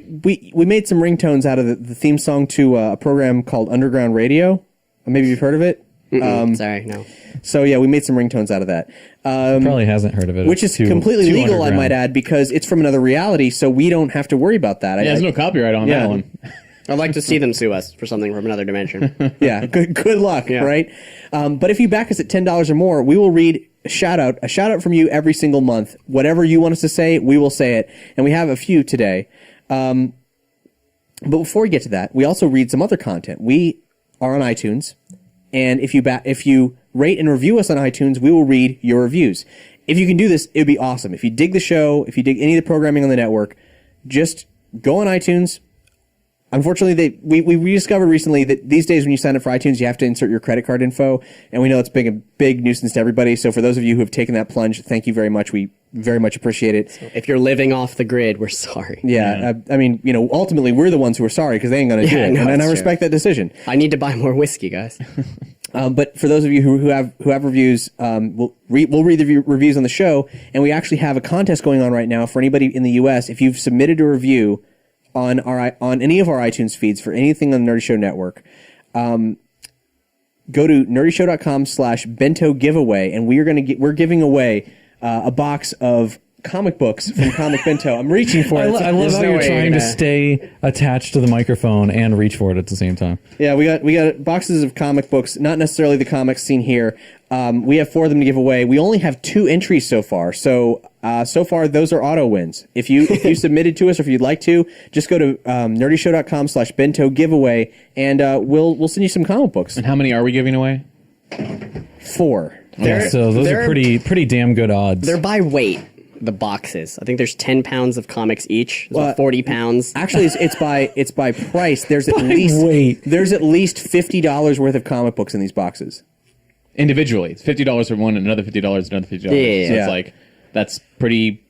made some ringtones out of the theme song to a program called Underground Radio. Maybe you've heard of it. Sorry, no. So yeah, we made some ringtones out of that. Probably hasn't heard of it. Which is completely legal, I might add, because it's from another reality, so we don't have to worry about that. There's no copyright on that one. I'd like to see them sue us for something from another dimension. Yeah, good luck, right? But if you back us at $10 or more, we will read a shout out from you every single month. Whatever you want us to say, we will say it, and we have a few today. But before we get to that, we also read some other content. We are on iTunes, and if you rate and review us on iTunes, we will read your reviews. If you can do this, it would be awesome. If you dig the show, if you dig any of the programming on the network, just go on iTunes. Unfortunately, we discovered recently that these days when you sign up for iTunes, you have to insert your credit card info, and we know it's a big nuisance to everybody. So for those of you who have taken that plunge, thank you very much. We very much appreciate it. So if you're living off the grid, we're sorry. Yeah. I mean, ultimately we're the ones who are sorry because they ain't going to do it, and I respect that decision. I need to buy more whiskey, guys. But for those of you who have reviews, we'll read the reviews on the show, and we actually have a contest going on right now for anybody in the U.S. If you've submitted a review on any of our iTunes feeds for anything on the Nerdy Show Network, go to nerdyshow.com/bento giveaway, and we're giving away a box of comic books from Comic Bento. I'm reaching for it. I love how you're trying to stay attached to the microphone and reach for it at the same time. Yeah, we got boxes of comic books, not necessarily the comics seen here. We have 4 of them to give away. We only have 2 entries so far. So far those are auto wins. If you submitted to us, or if you'd like to, just go to nerdyshow.com/bento giveaway, and we'll send you some comic books. And how many are we giving away? 4. So those are pretty damn good odds. They're by weight, the boxes. I think there's 10 pounds of comics each. There's about 40 pounds. Actually, it's by price. There's at least $50 worth of comic books in these boxes. Individually, it's $50 for one, and another $50, another $50. Yeah. So it's like that's pretty.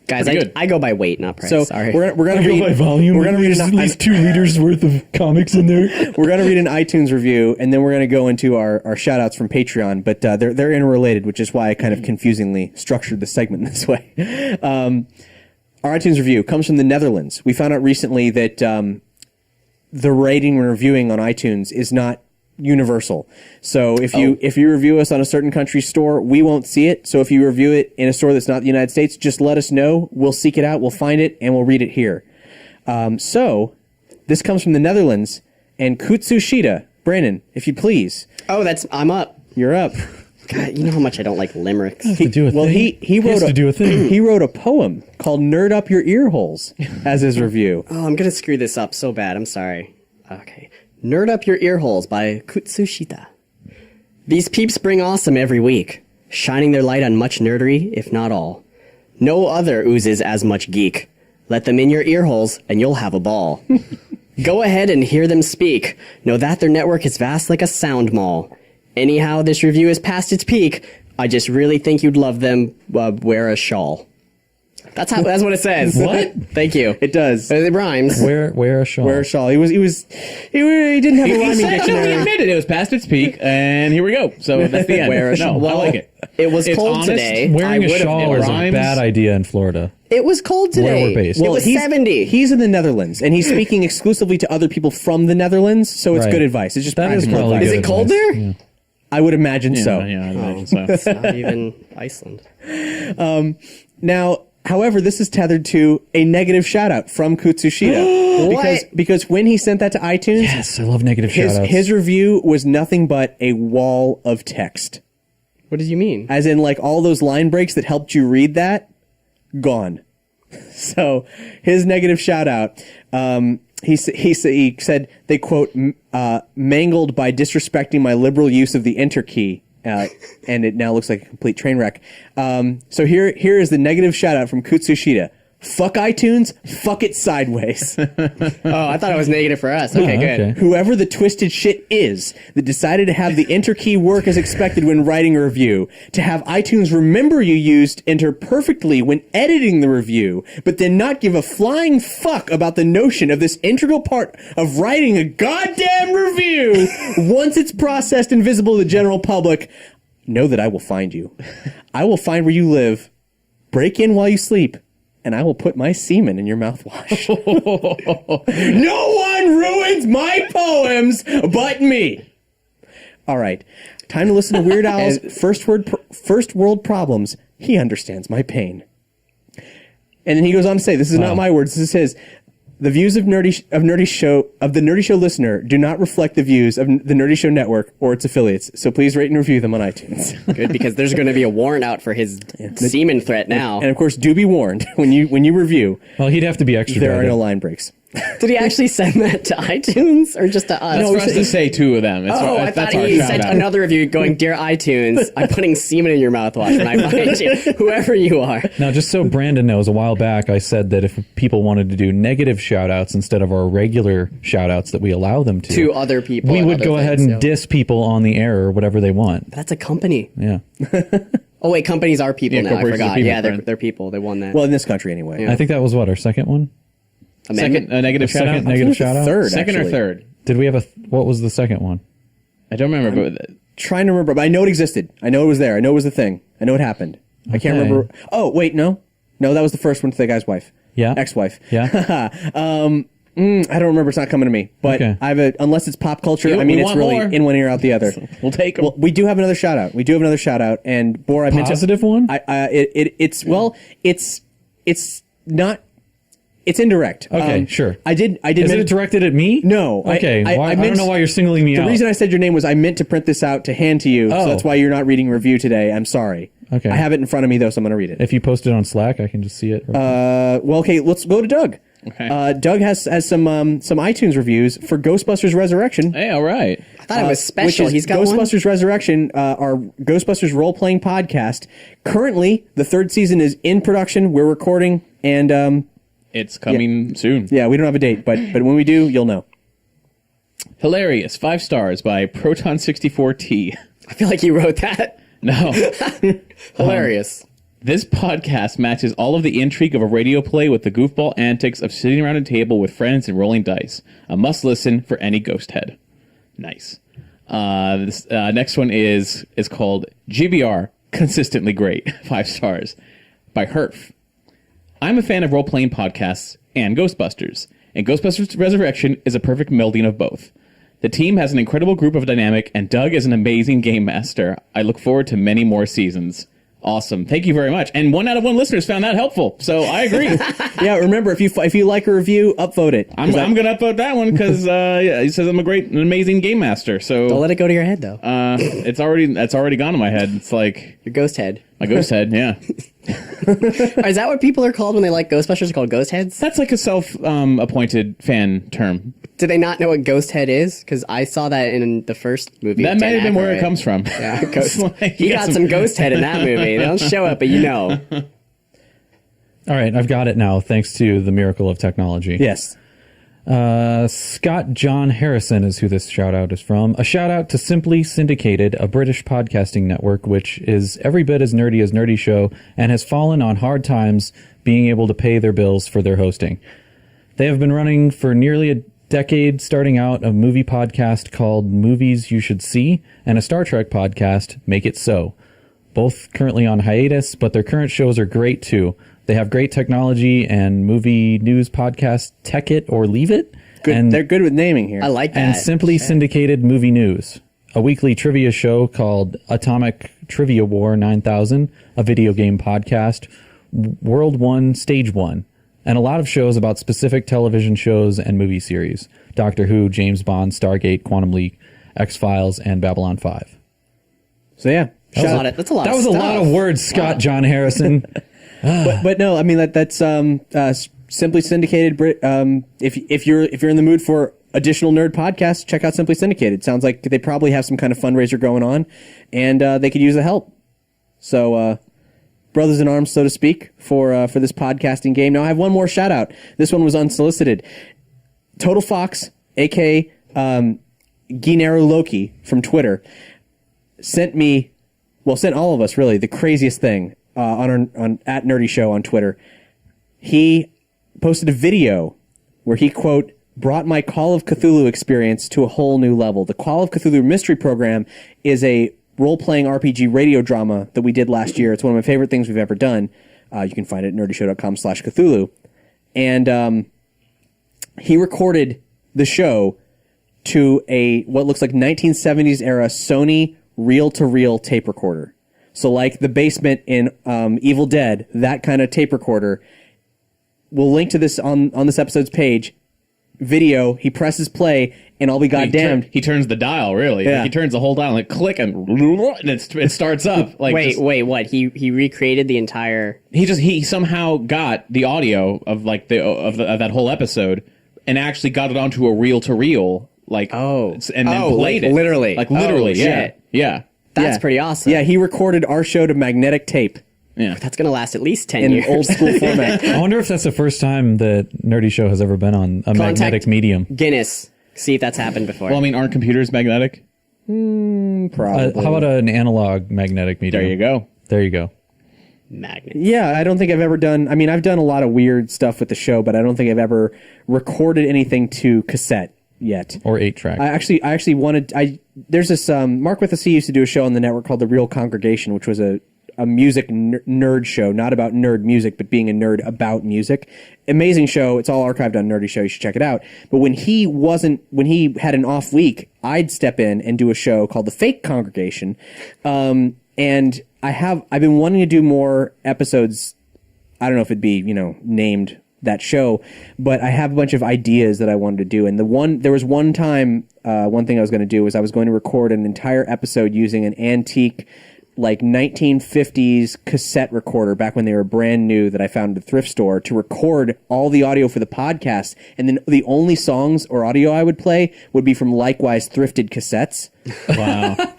Guys, good. I go by weight, not price. So sorry. we're gonna read by volume. We're gonna read at least 2 liters worth of comics in there. We're gonna read an iTunes review, and then we're gonna go into our shout outs from Patreon. But they're interrelated, which is why I kind of confusingly structured the segment this way. Our iTunes review comes from the Netherlands. We found out recently that the rating and reviewing on iTunes is not universal. So if you review us on a certain country's store, we won't see it. So if you review it in a store that's not the United States, just let us know. We'll seek it out, we'll find it, and we'll read it here. So this comes from the Netherlands, and Kutsushita. Brandon, if you please. Oh, I'm up. You're up. God, you know how much I don't like limericks. He wrote a poem called "Nerd Up Your Ear Holes" as his review. Oh, I'm gonna screw this up so bad. I'm sorry. Okay. Nerd Up Your Ear Holes by Kutsushita. These peeps bring awesome every week, shining their light on much nerdery, if not all. No other oozes as much geek. Let them in your ear holes, and you'll have a ball. Go ahead and hear them speak. Know that their network is vast like a sound mall. Anyhow, this review is past its peak. I just really think you'd love them wear a shawl. That's what it says. What? Thank you. It does. It rhymes. Wear a shawl. Wear a shawl. He didn't have a rhyming He dictionary. admitted it was past its peak, and here we go. So that's the end. Wear a shawl. No, I like it. It was It's cold honest. today. Wearing I a would've- shawl it is a rhymes. bad idea in Florida. It was cold Where today. we're based. It was 70. He's in the Netherlands, and he's speaking exclusively to other people from the Netherlands, so it's Right. good advice. It's just That is practical probably advice. Is good it cold advice. there? Yeah. I would imagine so. Yeah, I imagine so. It's not even Iceland. Now, however, this is tethered to a negative shout out from Kutsushita because when he sent that to iTunes, Yes, I love negative shoutouts. his review was nothing but a wall of text. What did you mean? As in, like, all those line breaks that helped you read that, gone. So, his negative shout out, he said they, quote, mangled by disrespecting my liberal use of the enter key. And it now looks like a complete train wreck. So here is the negative shout out from Kutsushita. Fuck iTunes, fuck it sideways. Oh, I thought it was negative for us. Okay, good. okay. Whoever the twisted shit is that decided to have the enter key work as expected when writing a review, to have iTunes remember you used enter perfectly when editing the review, but then not give a flying fuck about the notion of this integral part of writing a goddamn review once it's processed and visible to the general public, know that I will find you. I will find where you live, break in while you sleep, and I will put my semen in your mouthwash. No one ruins my poems but me. All right. Time to listen to Weird Al's first world problems. He understands my pain. And then he goes on to say, this is not my words, this is his. The views of the Nerdy Show listener do not reflect the views of the Nerdy Show network or its affiliates. So please rate and review them on iTunes. Good, because there's going to be a warrant out for his semen threat now. And of course, do be warned when you review, Well, he'd have to be extra. there are no line breaks. Did he actually send that to iTunes or just to us? That's for us to say two of them. It's I that's thought our he shout sent out. another review going, "Dear iTunes, I'm putting semen in your mouthwash when I find you, whoever you are." Now, just so Brandon knows, a while back I said that if people wanted to do negative shout-outs instead of our regular shout-outs that we allow them To other people. we and would other go ahead things, and yeah. diss people on the air or whatever they want. That's a company. Yeah. Oh wait, companies are people Yeah, now. I corporations are forgot. people, Yeah, friend. they're people. They won that. Well, in this country anyway. Yeah. I think that was what, our second one? Amendment? Second negative shout Second out. negative it was the shout-out? third. Second actually. or third? Did we have what was the second one? I don't remember. But Trying to remember, but I know it existed. I know it was there. I know it was the thing. I know it happened. I can't Okay. remember. Oh, wait, no. No, that was the first one to the guy's wife. Yeah. Ex-wife. Yeah. I don't remember. It's not coming to me. But Okay. unless it's pop culture, You- I mean, we it's want really more. in one ear, out the other. we'll take them. Well, we do have another shout out. And Bor, I meant to Positive one? It's not. It's indirect. Okay, sure. I did. Is meant- it directed at me? No. Okay. I meant- don't know why you're singling me The out. reason I said your name was I meant to print this out to hand to you, so Oh. that's why you're not reading a review today. I'm sorry. Okay. I have it in front of me though, so I'm going to read it. If you post it on Slack, I can just see it. Well, okay, let's go to Doug. Okay. Doug has some iTunes reviews for Ghostbusters Resurrection. Hey, all right. I thought it was special. Which is He's got Ghostbusters Resurrection, our Ghostbusters role-playing podcast. Currently, the third season is in production. We're recording, and It's coming soon. yeah, we don't have a date, but when we do, you'll know. Hilarious. 5 stars by Proton64T. one. I feel like you wrote that. No. Hilarious. This podcast matches all of the intrigue of a radio play with the goofball antics of sitting around a table with friends and rolling dice. A must listen for any ghost head. Nice. This next one is called GBR, consistently great. 5 stars by Herf. I'm a fan of role-playing podcasts and Ghostbusters, and Ghostbusters Resurrection is a perfect melding of both. The team has an incredible group of dynamic, and Doug is an amazing game master. I look forward to many more seasons. Awesome. Thank you very much. And 1 out of 1 listeners found that helpful, so I agree. Yeah, remember, if you like a review, upvote it. I'm going to upvote that one because he says I'm an amazing game master. So Don't let it go to your head, though. that's already gone to my head. It's like Your ghost head. my ghost head. Yeah, Is that what people are called when they like Ghostbusters? They're called ghost heads? that's like a self-appointed fan term. Do they not know what ghost head is? Because I saw that in the first movie. That with may Dan have been where it Aykroyd. comes from. Yeah, ghost. Like, He got some ghost head in that movie. They don't show it, but you know. All right, I've got it now, thanks to the miracle of technology. Yes. Scott John Harrison is who this shout out is from. A shout out to Simply Syndicated, a British podcasting network which is every bit as nerdy as Nerdy Show and has fallen on hard times being able to pay their bills for their hosting. They have been running for nearly a decade, starting out a movie podcast called Movies You Should See and a Star Trek podcast, Make It So. Both currently on hiatus, but their current shows are great too. They have great technology and movie news podcast, Tech It or Leave It. Good. And, They're good with naming here. I like that. and Simply Syndicated Movie News, a weekly trivia show called Atomic Trivia War 9000, a video game podcast, World 1, Stage 1, and a lot of shows about specific television shows and movie series. Doctor Who, James Bond, Stargate, Quantum League, X-Files, and Babylon 5. So yeah. That's a lot of That was a lot of words, Scott John Harrison. But no, I mean that's Simply Syndicated. If you're in the mood for additional nerd podcasts, check out Simply Syndicated. Sounds like they probably have some kind of fundraiser going on, and they could use the help. So, brothers in arms, so to speak, for this podcasting game. Now I have one more shout out. This one was unsolicited. Total Fox, aka Gineru Loki from Twitter, sent all of us really the craziest thing on at Nerdy Show on Twitter. He posted a video where he, quote, brought my Call of Cthulhu experience to a whole new level. The Call of Cthulhu Mystery Program is a role-playing RPG radio drama that we did last year. It's one of my favorite things we've ever done. You can find it at nerdyshow.com/Cthulhu. And he recorded the show to what looks like 1970s era Sony reel-to-reel tape recorder. So like the basement in Evil Dead, that kind of tape recorder. We'll link to this on this episode's page. Video, he presses play, and I'll be goddamned. He turns the dial, really. Yeah. Like, he turns the whole dial, like click, and it starts up. Like wait, what? He recreated the entire... He somehow got the audio of like of that whole episode and actually got it onto a reel-to-reel, like, and then played it. Literally. Like literally, yeah. Shit. Yeah. That's pretty awesome. Yeah, he recorded our show to magnetic tape. Yeah. That's going to last at least 10 In years. old school format. I wonder if that's the first time that Nerdy Show has ever been on a magnetic medium. Guinness. See if that's happened before. Well, I mean, aren't computers magnetic? Probably. How about an analog magnetic medium? There you go. There you go. Magnet. Yeah, I don't think I've ever done... I mean, I've done a lot of weird stuff with the show, but I don't think I've ever recorded anything to cassette yet. Or 8-track. I actually wanted... There's this... Mark with a C used to do a show on the network called The Real Congregation, which was a music nerd show, not about nerd music, but being a nerd about music. Amazing show. It's all archived on Nerdy Show. You should check it out. But when he had an off week, I'd step in and do a show called The Fake Congregation. And I've been wanting to do more episodes. I don't know if it'd be, named that show, but I have a bunch of ideas that I wanted to do. And there was one time, one thing I was going to do was I was going to record an entire episode using an antique, like 1950s cassette recorder back when they were brand new that I found at a thrift store to record all the audio for the podcast. And then the only songs or audio I would play would be from likewise thrifted cassettes. Wow.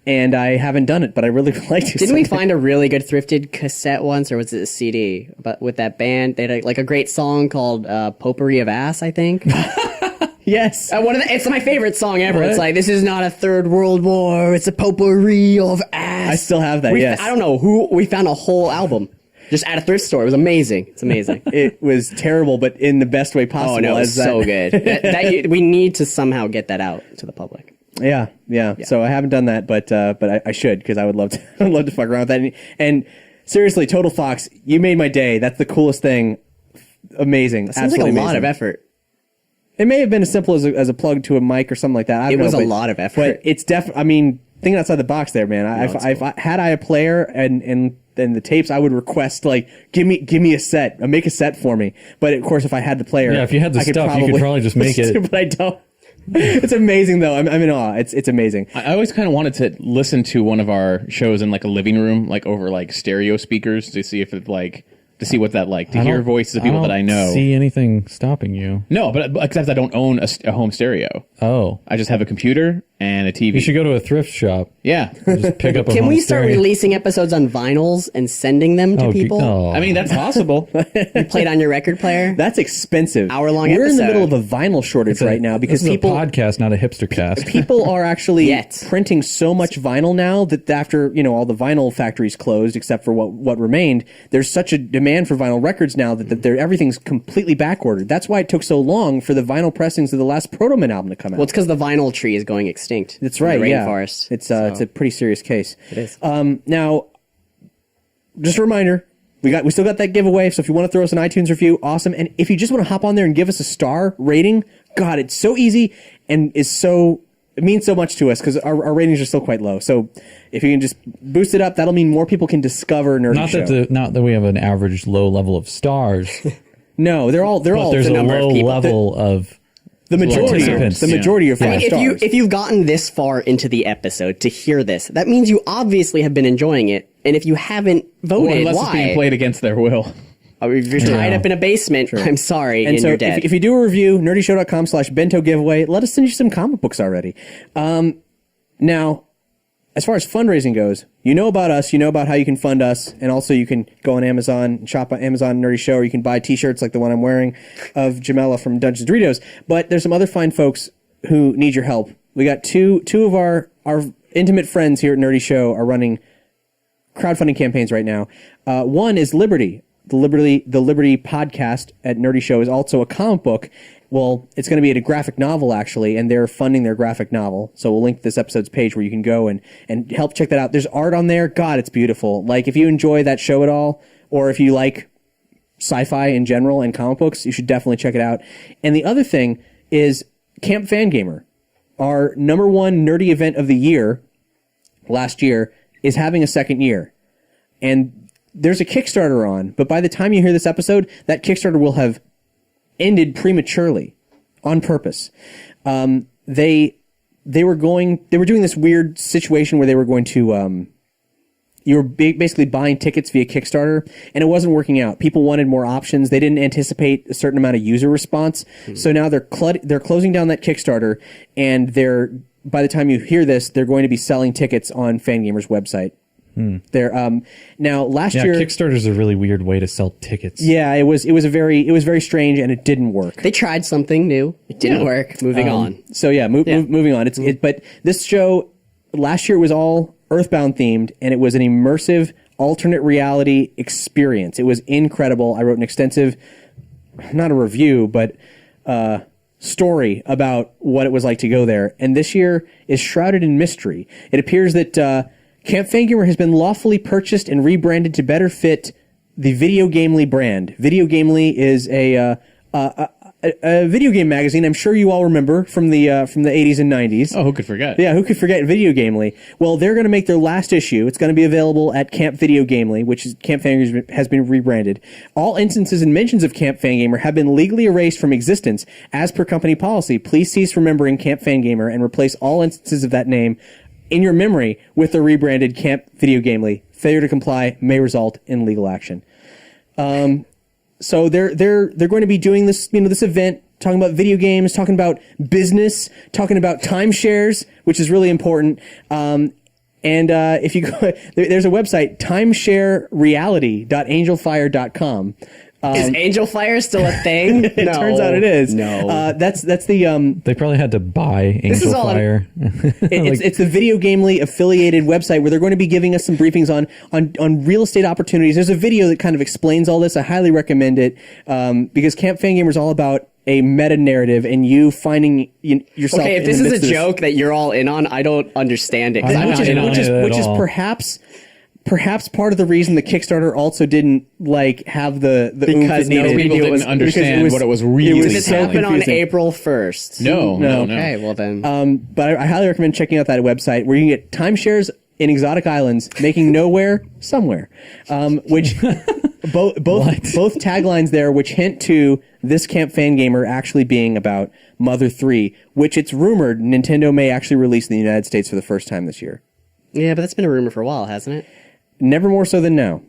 And I haven't done it, but I really would like to. Didn't we find a really good thrifted cassette once, or was it a CD? But with that band, they had a great song called "Potpourri of Ass," I think. Yes. It's my favorite song ever. What? It's like, this is not a third world war. It's a potpourri of ass. I still have that, yes. I don't know we found a whole album just at a thrift store. It was amazing. It's amazing. It was terrible, but in the best way possible. Oh no, it's so good. We need to somehow get that out to the public. Yeah. So I haven't done that, but I should, because I would love to. I'd love to fuck around with that. And seriously, Total Fox, you made my day. That's the coolest thing. Amazing. Sounds like a lot of effort. It may have been as simple as a plug to a mic or something like that. I don't know, was a lot of effort. But it's definitely. I mean, thinking outside the box there, man. Had I a player and the tapes, I would request like give me a set, make a set for me. But of course, if I had the player, Yeah, if you had the I stuff, you could probably just make it. But I don't. It's amazing though. I'm in awe. It's amazing. I always kind of wanted to listen to one of our shows in like a living room, like over like stereo speakers to see if it like. To see what that like, to hear voices of people that I know. See anything stopping you? No, but except I don't own a home stereo. Oh, I just have a computer and a TV. You should go to a thrift shop. Yeah. Just pick up a Can home we start stereo. releasing episodes on vinyls and sending them to people? Oh. I mean, that's possible. You play it on your record player? That's expensive. Hour-long We're in the episode. middle of a vinyl shortage right now because this is people a podcast, not a hipster cast. people are actually Yet. printing so much vinyl now that after all the vinyl factories closed except for what remained, there's such a demand for vinyl records now that everything's completely backordered. That's why it took so long for the vinyl pressings of the last Proto Man album to come out. Well, it's because the vinyl tree is going extinct. That's right. In the Yeah, rainforest. it's a pretty serious case. It is. Now, just a reminder, we still got that giveaway. So if you want to throw us an iTunes review, awesome. And if you just want to hop on there and give us a star rating, God, it's so easy and it means so much to us because our ratings are still quite low. So if you can just boost it up, that'll mean more people can discover Nerdy Show. Not that we have an average low level of stars. No, they're all But there's the a number of low people. level of the majority. participants. The majority are I mean, 5 stars. if you've gotten this far into the episode to hear this, that means you obviously have been enjoying it. And if you haven't voted, Well, unless why? it's being played against their will. If you're tied up in a basement, I'm sorry, And and so you're dead. if you do a review, nerdyshow.com/bento giveaway, let us send you some comic books already. Now, as far as fundraising goes, you know about us, you know about how you can fund us, and also you can go on Amazon and shop on Amazon Nerdy Show, or you can buy t-shirts like the one I'm wearing of Jamela from Dungeons & Doritos. But there's some other fine folks who need your help. We got two of our intimate friends here at Nerdy Show are running crowdfunding campaigns right now. One is Liberty. The Liberty podcast at Nerdy Show is also a comic book. Well, it's going to be a graphic novel, actually, and they're funding their graphic novel. So we'll link to this episode's page where you can go and help check that out. There's art on there. God, it's beautiful. Like, if you enjoy that show at all, or if you like sci-fi in general and comic books, you should definitely check it out. And the other thing is Camp Fangamer, our number one nerdy event of the year, last year, is having a second year. And there's a Kickstarter on, but by the time you hear this episode, that Kickstarter will have ended prematurely on purpose. They were doing this weird situation where they were going to, you were basically buying tickets via Kickstarter, and it wasn't working out. People wanted more options. They didn't anticipate a certain amount of user response. So now they're closing down that Kickstarter, and by the time you hear this, they're going to be selling tickets on Fangamer's website. They're now last year Kickstarter's a really weird way to sell tickets. Yeah, it was very strange, and it didn't work. They tried something new. It didn't work. Moving on. So yeah, moving on. But this show last year was all Earthbound themed, and it was an immersive alternate reality experience. It was incredible. I wrote an extensive, not a review, but story about what it was like to go there. And this year is shrouded in mystery. It appears that Camp Fangamer has been lawfully purchased and rebranded to better fit the Video Gamely brand. Video Gamely is a video game magazine. I'm sure you all remember from the 80s and 90s. Oh, who could forget? Yeah, who could forget Video Gamely? Well, they're going to make their last issue. It's going to be available at Camp Video Gamely, which is Camp Fangamer has been rebranded. All instances and mentions of Camp Fangamer have been legally erased from existence as per company policy. Please cease remembering Camp Fangamer and replace all instances of that name in your memory with the rebranded Camp Video Gamely. Failure to comply may result in legal action. So they're going to be doing this, this event, talking about video games, talking about business, talking about timeshares, which is really important. And if you go, there's a website, timesharereality.angelfire.com. Is Angel Fire still a thing? It turns out it is. No. That's the They probably had to buy Angel is all Fire. it's the Video Gamely affiliated website where they're going to be giving us some briefings on real estate opportunities. There's a video that kind of explains all this. I highly recommend it because Camp Fangamer is all about a meta narrative and you finding yourself. Okay, if in this the is midst a of joke that you're all in on, I don't understand it. 'cause I'm not not in in on on it. it. which is all. perhaps part of the reason the Kickstarter also didn't have the oomph Because it needed. nobody People knew it was- didn't understand what it was it really was Did this so happen on confusing. April 1st? No. Okay, well then. But I highly recommend checking out that website where you can get timeshares in exotic islands, making nowhere somewhere. Which both taglines there, which hint to this Camp Fangamer actually being about Mother 3, which it's rumored Nintendo may actually release in the United States for the first time this year. Yeah, but that's been a rumor for a while, hasn't it? Never more so than now.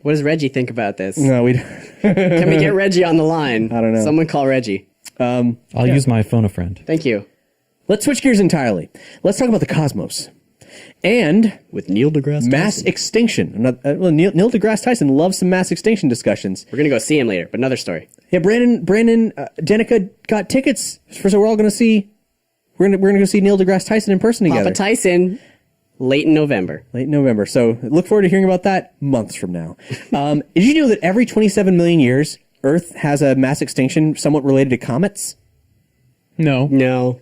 What does Reggie think about this? No, we. Can we get Reggie on the line? I don't know. Someone call Reggie. I'll use my phone a friend. Thank you. Let's switch gears entirely. Let's talk about the cosmos. And With Neil deGrasse mass Tyson. extinction. Well, Neil deGrasse Tyson loves some mass extinction discussions. We're going to go see him later, but another story. Yeah, Brandon, Danica got tickets so we're all going to see. We're gonna go see Neil deGrasse Tyson in person together. Papa Tyson, late in November. Late November. So look forward to hearing about that months from now. Did you know that every 27 million years, Earth has a mass extinction somewhat related to comets? No.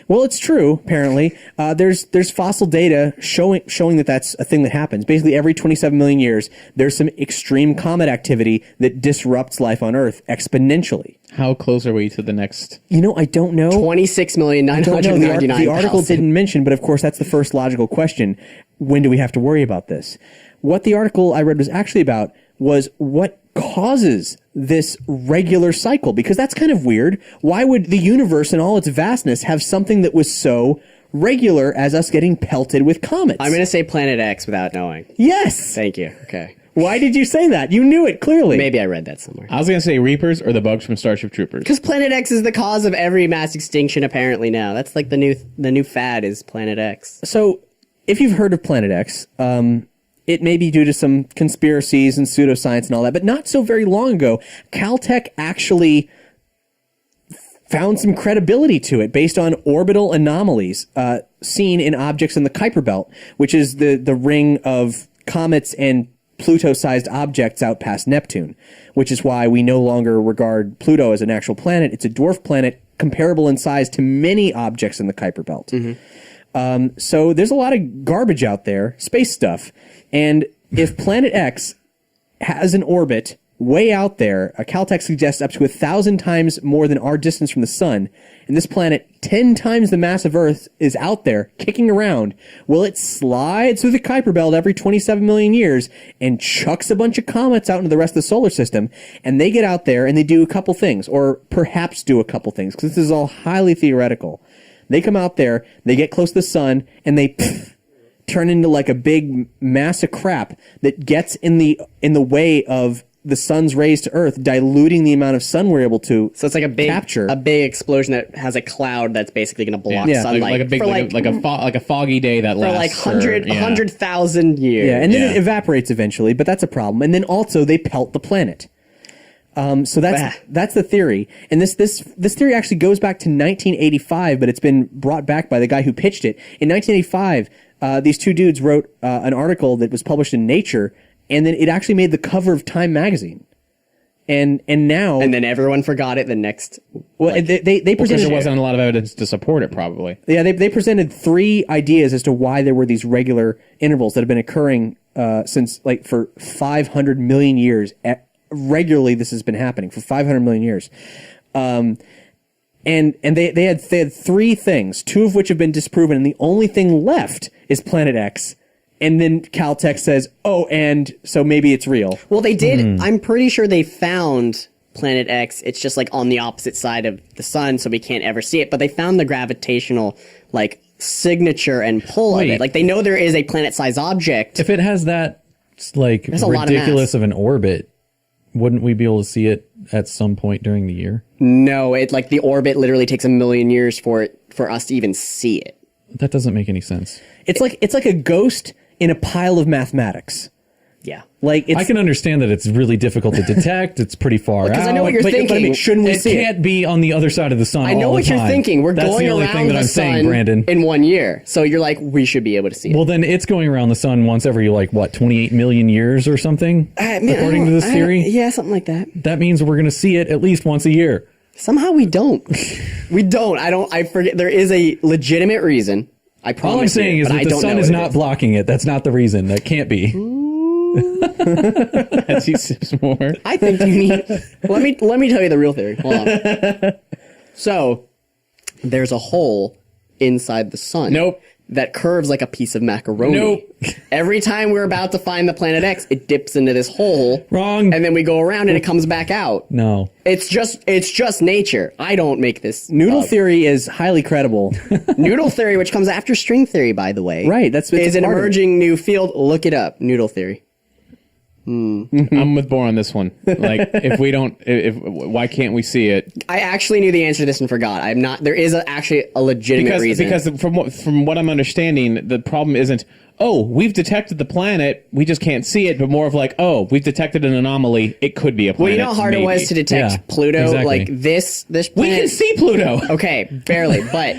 Well, it's true. Apparently, there's fossil data showing that that's a thing that happens. Basically, every 27 million years, there's some extreme comet activity that disrupts life on Earth exponentially. How close are we to the next? I don't know. 26,999,000. The article didn't mention, but of course, that's the first logical question. When do we have to worry about this? What the article I read was actually about was what causes this regular cycle, because that's kind of weird. Why would the universe in all its vastness have something that was so regular as us getting pelted with comets? I'm going to say Planet X without knowing. Yes. Thank you. Okay. Why did you say that? You knew it clearly. Maybe I read that somewhere. I was going to say Reapers or the bugs from Starship Troopers. Because Planet X is the cause of every mass extinction apparently now. That's like the new fad is Planet X. So, if you've heard of Planet X, it may be due to some conspiracies and pseudoscience and all that, but not so very long ago, Caltech actually found some credibility to it based on orbital anomalies seen in objects in the Kuiper Belt, which is the ring of comets and Pluto-sized objects out past Neptune, which is why we no longer regard Pluto as an actual planet. It's a dwarf planet comparable in size to many objects in the Kuiper Belt. Mm-hmm. So there's a lot of garbage out there, space stuff. And if Planet X has an orbit way out there, Caltech suggests up to 1,000 times more than our distance from the sun, and this planet 10 times the mass of Earth is out there kicking around, will it slide through the Kuiper Belt every 27 million years and chucks a bunch of comets out into the rest of the solar system, and they get out there and they do a couple things, or perhaps do a couple things, because this is all highly theoretical. They come out there, they get close to the sun, and they turn into like a big mass of crap that gets in the way of the sun's rays to Earth, diluting the amount of sun we're able to So it's like capture. a big explosion that has a cloud that's basically going to block sunlight like a big, for like a foggy day that for lasts like 100,000 years. Yeah, and then it evaporates eventually, but that's a problem. And then also they pelt the planet. So that's the theory, and this theory actually goes back to 1985, but it's been brought back by the guy who pitched it. In 1985, these two dudes wrote an article that was published in Nature, and then it actually made the cover of Time magazine. And now, and then everyone forgot it the next. well, they Because presented there wasn't a lot of evidence to support it, probably. Yeah, they presented 3 ideas as to why there were these regular intervals that have been occurring since like for 500 million years. Regularly, this has been happening for 500 million years. And they had 3 things, 2 of which have been disproven, and the only thing left is Planet X. And then Caltech says, "Oh, and so maybe it's real." Well, they did. I'm pretty sure they found Planet X. It's just like on the opposite side of the sun, so we can't ever see it. But they found the gravitational like signature and pull of Wait. it. Like they know there is a planet-sized object. If it has that like That's a lot of ridiculous mass. of an orbit, wouldn't we be able to see it at some point during the year? No, it like the orbit literally takes 1,000,000 years for us to even see it. That doesn't make any sense. It's like a ghost in a pile of mathematics. Yeah. Like it's, I can understand that it's really difficult to detect. It's pretty far out. Because I know what you're but I thinking. mean, shouldn't we It see can't be on the other side of the sun. I know all what the you're time. thinking. We're That's going the only around thing that the I'm sun saying, Brandon. in 1 year. So you're like, we should be able to see it. Well, then it's going around the sun once every 28 million years or something, according to this theory. Yeah, something like that. That means we're going to see it at least once a year. Somehow we don't. We don't. I forget. There is a legitimate reason. I promise. All I'm saying you, is but that I the don't sun know is what it not blocking it. That's not the reason. That can't be. As he sips more. I think you need. let me tell you the real theory. Hold on. So there's a hole inside the sun. Nope. That curves like a piece of macaroni. Nope. Every time we're about to find the planet X, it dips into this hole. Wrong. And then we go around and it comes back out. No. It's just nature. I don't make this. noodle up. theory is highly credible. Noodle theory, which comes after string theory, by the way. Right, that's- it's is a an part of it. emerging new field. Look it up. Noodle theory. I'm with Boar on this one. Like, if we don't, why can't we see it? I actually knew the answer to this and forgot. I'm not. There is actually a legitimate reason. Because from what I'm understanding, the problem isn't, oh, we've detected the planet, we just can't see it, but more of like, oh, we've detected an anomaly, it could be a planet. Well, you know how hard it was to detect Pluto? exactly. Like this planet. We can see Pluto. Okay, barely, but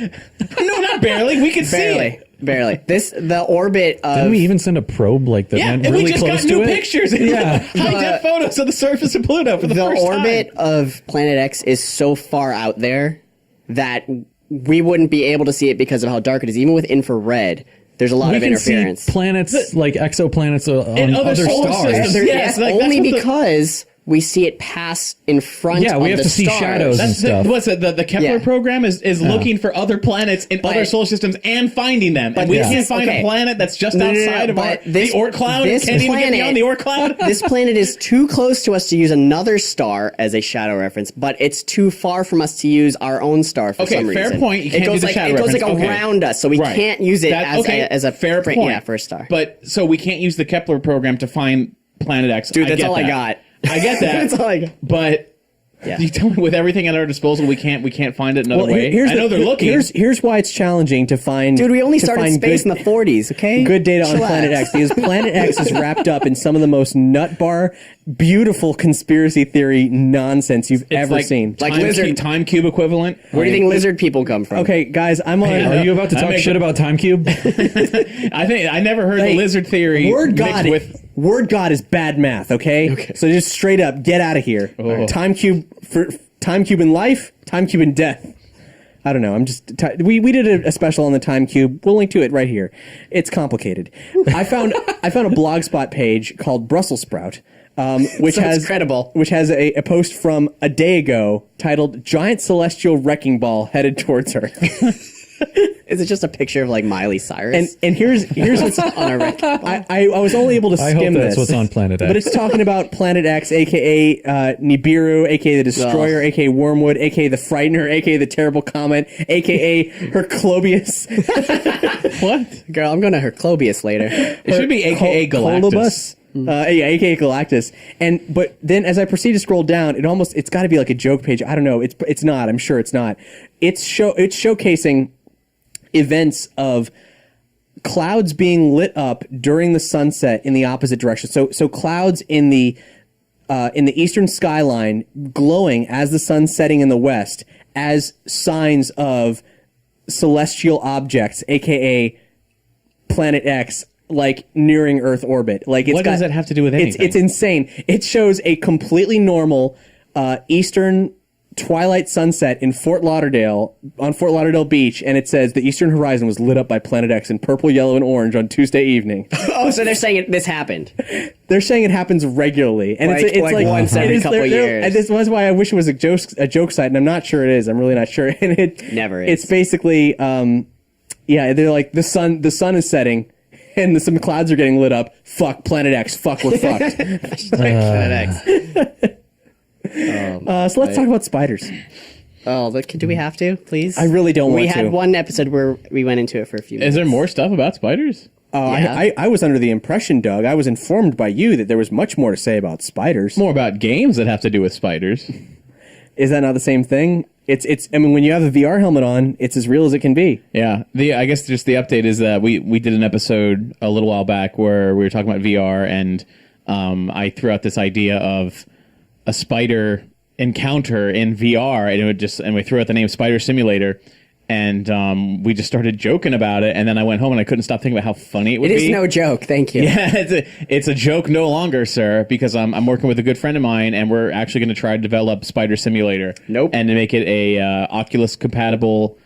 No, not barely. We can see it. barely. The orbit of. Didn't we even send a probe like that? Yeah, went and really we just close got new to it? pictures and high-def photos of the surface of Pluto for the first time. The orbit of Planet X is so far out there that we wouldn't be able to see it because of how dark it is. Even with infrared, there's a lot We of can interference. see planets like exoplanets on other other solar stars. systems. Yes, like, only that's what because we see it pass in front Yeah, of we have the to see stars. shadows and That's stuff. what's it? The Kepler Yeah. program is looking for other planets in other solar systems and finding them. And we this can't is- find okay. a planet that's just No, no, no, outside of but the this- Oort cloud. this Can't even get planet- beyond the Oort cloud. This planet is too close to us to use another star as a shadow reference, but it's too far from us to use our own star for Okay, some reason. fair point. You can't it goes do the like shadow it goes like reference. Okay. around us, so we Right. can't use it That- as a fair point. Yeah, for a star. But so we can't use the Kepler program to find Planet X. Dude, that's get all I that. got. I get that. That's all I got. But Yeah. you tell me, with everything at our disposal, we can't find it another way. Here's I know they're looking. Here's why it's challenging to find. Dude, we only to started find space good, in the 40s, okay? good data on Chill Planet out. X because Planet X is wrapped up in some of the most nut bar, beautiful conspiracy theory nonsense you've It's ever seen. Like time lizard- time cube equivalent. Where do you think lizard people come from? Okay, guys, I'm on. Are you about to I talk make- shit about Time Cube? I think I never heard Hey, the lizard theory. Word mixed God, with word God is bad math. Okay, so just straight up, get out of here. Oh. Time cube for time cube in life, time cube in death. I don't know. I'm just we did a special on the time cube. We'll link to it right here. It's complicated. I found a blogspot page called Brussels Sprout, which Sounds has credible. which has a post from a day ago titled "Giant Celestial Wrecking Ball Headed Towards Earth." Is it just a picture of like Miley Cyrus? And here's what's on a wreck? I was only able to I skim hope that's this. what's on Planet X. But it's talking about Planet X, aka Nibiru, aka the Destroyer, aka Wormwood, aka the Frightener, aka the Terrible Comet, aka Herclobius. what? Girl, I'm going to Herclobius later. It should be AKA Galactus. Yeah, aka Galactus. But then as I proceed to scroll down, it's got to be like a joke page. I don't know. It's not. I'm sure it's not. It's showcasing events of clouds being lit up during the sunset in the opposite direction. So clouds in the eastern skyline glowing as the sun's setting in the west as signs of celestial objects, aka Planet X, like nearing Earth orbit. Like What does that have to do with anything? It's insane. It shows a completely normal eastern twilight sunset in Fort Lauderdale Beach, and it says the eastern horizon was lit up by Planet X in purple, yellow, and orange on Tuesday evening. Oh, so they're saying this happened. They're saying it happens regularly, and it's Like once every couple years. And this was why I wish it was a joke site, and I'm not sure it is. I'm really not sure. And it Never is. It's basically, yeah, they're like the sun is setting, and some clouds are getting lit up. Fuck Planet X. Fuck, we're fucked. Planet X. So let's talk about spiders. Oh, but do we have to, please? I really don't want We to. had one episode where we went into it for a few minutes. Is there more stuff about spiders? Yeah. I was under the impression, Doug, I was informed by you that there was much more to say about spiders. More about games that have to do with spiders. Is that not the same thing? It's. I mean, when you have a VR helmet on, it's as real as it can be. Yeah. I guess just the update is that we did an episode a little while back where we were talking about VR, and I threw out this idea of a spider encounter in VR, and we threw out the name Spider Simulator, and we just started joking about it, and then I went home and I couldn't stop thinking about how funny it would It be. is no joke. Thank you. Yeah, it's a joke no longer, sir, because I'm working with a good friend of mine, and we're actually going to try to develop Spider Simulator. Nope. And to make it a Oculus compatible,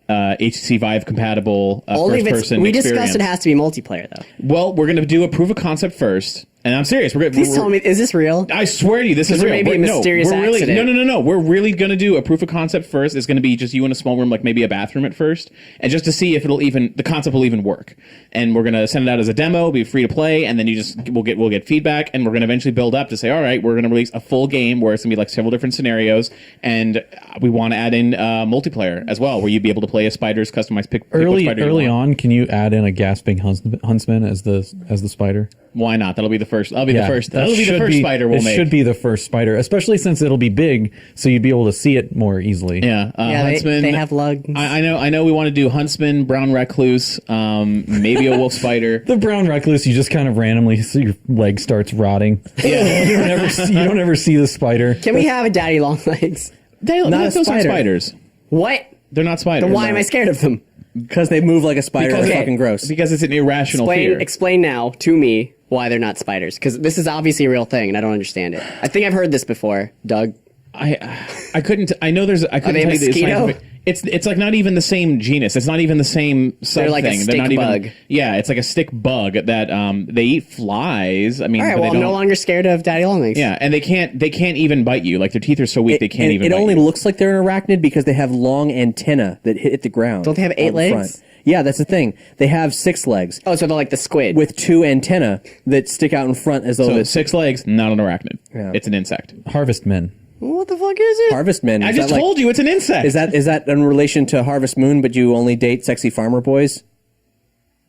HTC Vive compatible Only if first it's. person We experience. discussed it has to be multiplayer, though. Well, we're going to do a proof of concept first, and I'm serious. Please tell me, is this real? I swear to you, this is there real. may be a mysterious we're really, accident. No. We're really going to do a proof of concept first. It's going to be just you in a small room, like maybe a bathroom at first, and just to see if the concept will even work. And we're going to send it out as a demo, be free to play, and then we'll get feedback, and we're going to eventually build up to say, all right, we're going to release a full game where it's going to be like several different scenarios, and we want to add in multiplayer as well, where you'd be able to play as spiders, customized pick what spider you Early want. on, can you add in a gasping huntsman as the spider? Why not? That'll be the first. That'll be the first. that That'll be the should first spider we'll it make. should be the first spider, especially since it'll be big, so you'd be able to see it more easily. Yeah, Huntsman. they have lugs. I know. We want to do Huntsman, brown recluse, maybe a wolf spider. The brown recluse, you just kind of randomly see your leg starts rotting. Yeah. you don't ever see the spider. Can we have a daddy long legs? Those aren't spiders. What? They're not spiders. Then why am I scared of them? Because they move like a spider. Because- They're fucking gross. Because it's an irrational fear. Explain now to me why they're not spiders, because this is obviously a real thing and I don't understand it. I think I've heard this before, Doug. I couldn't. I know there's. I couldn't they a tell you the mosquito? scientific. It's like not even the same genus. It's not even the same sub They're like a thing. stick They're not bug. even. Yeah, it's like a stick bug that they eat flies. I mean, All right, but well, they I'm don't. no longer scared of daddy long legs. Yeah, and they can't even bite you. Like their teeth are so weak they can't even. It bite only you. looks like they're an arachnid because they have long antenna that hit the ground. Don't they have 8 on the legs? front. Yeah, that's the thing. They have 6 legs Oh, so they're like the squid. with 2 antenna that stick out in front as though So it's 6 legs, not an arachnid. Yeah. It's an insect. Harvestmen. What the fuck is it? harvestmen. I Is just that like- told you it's an insect. Is that in relation to Harvest Moon, but you only date sexy farmer boys?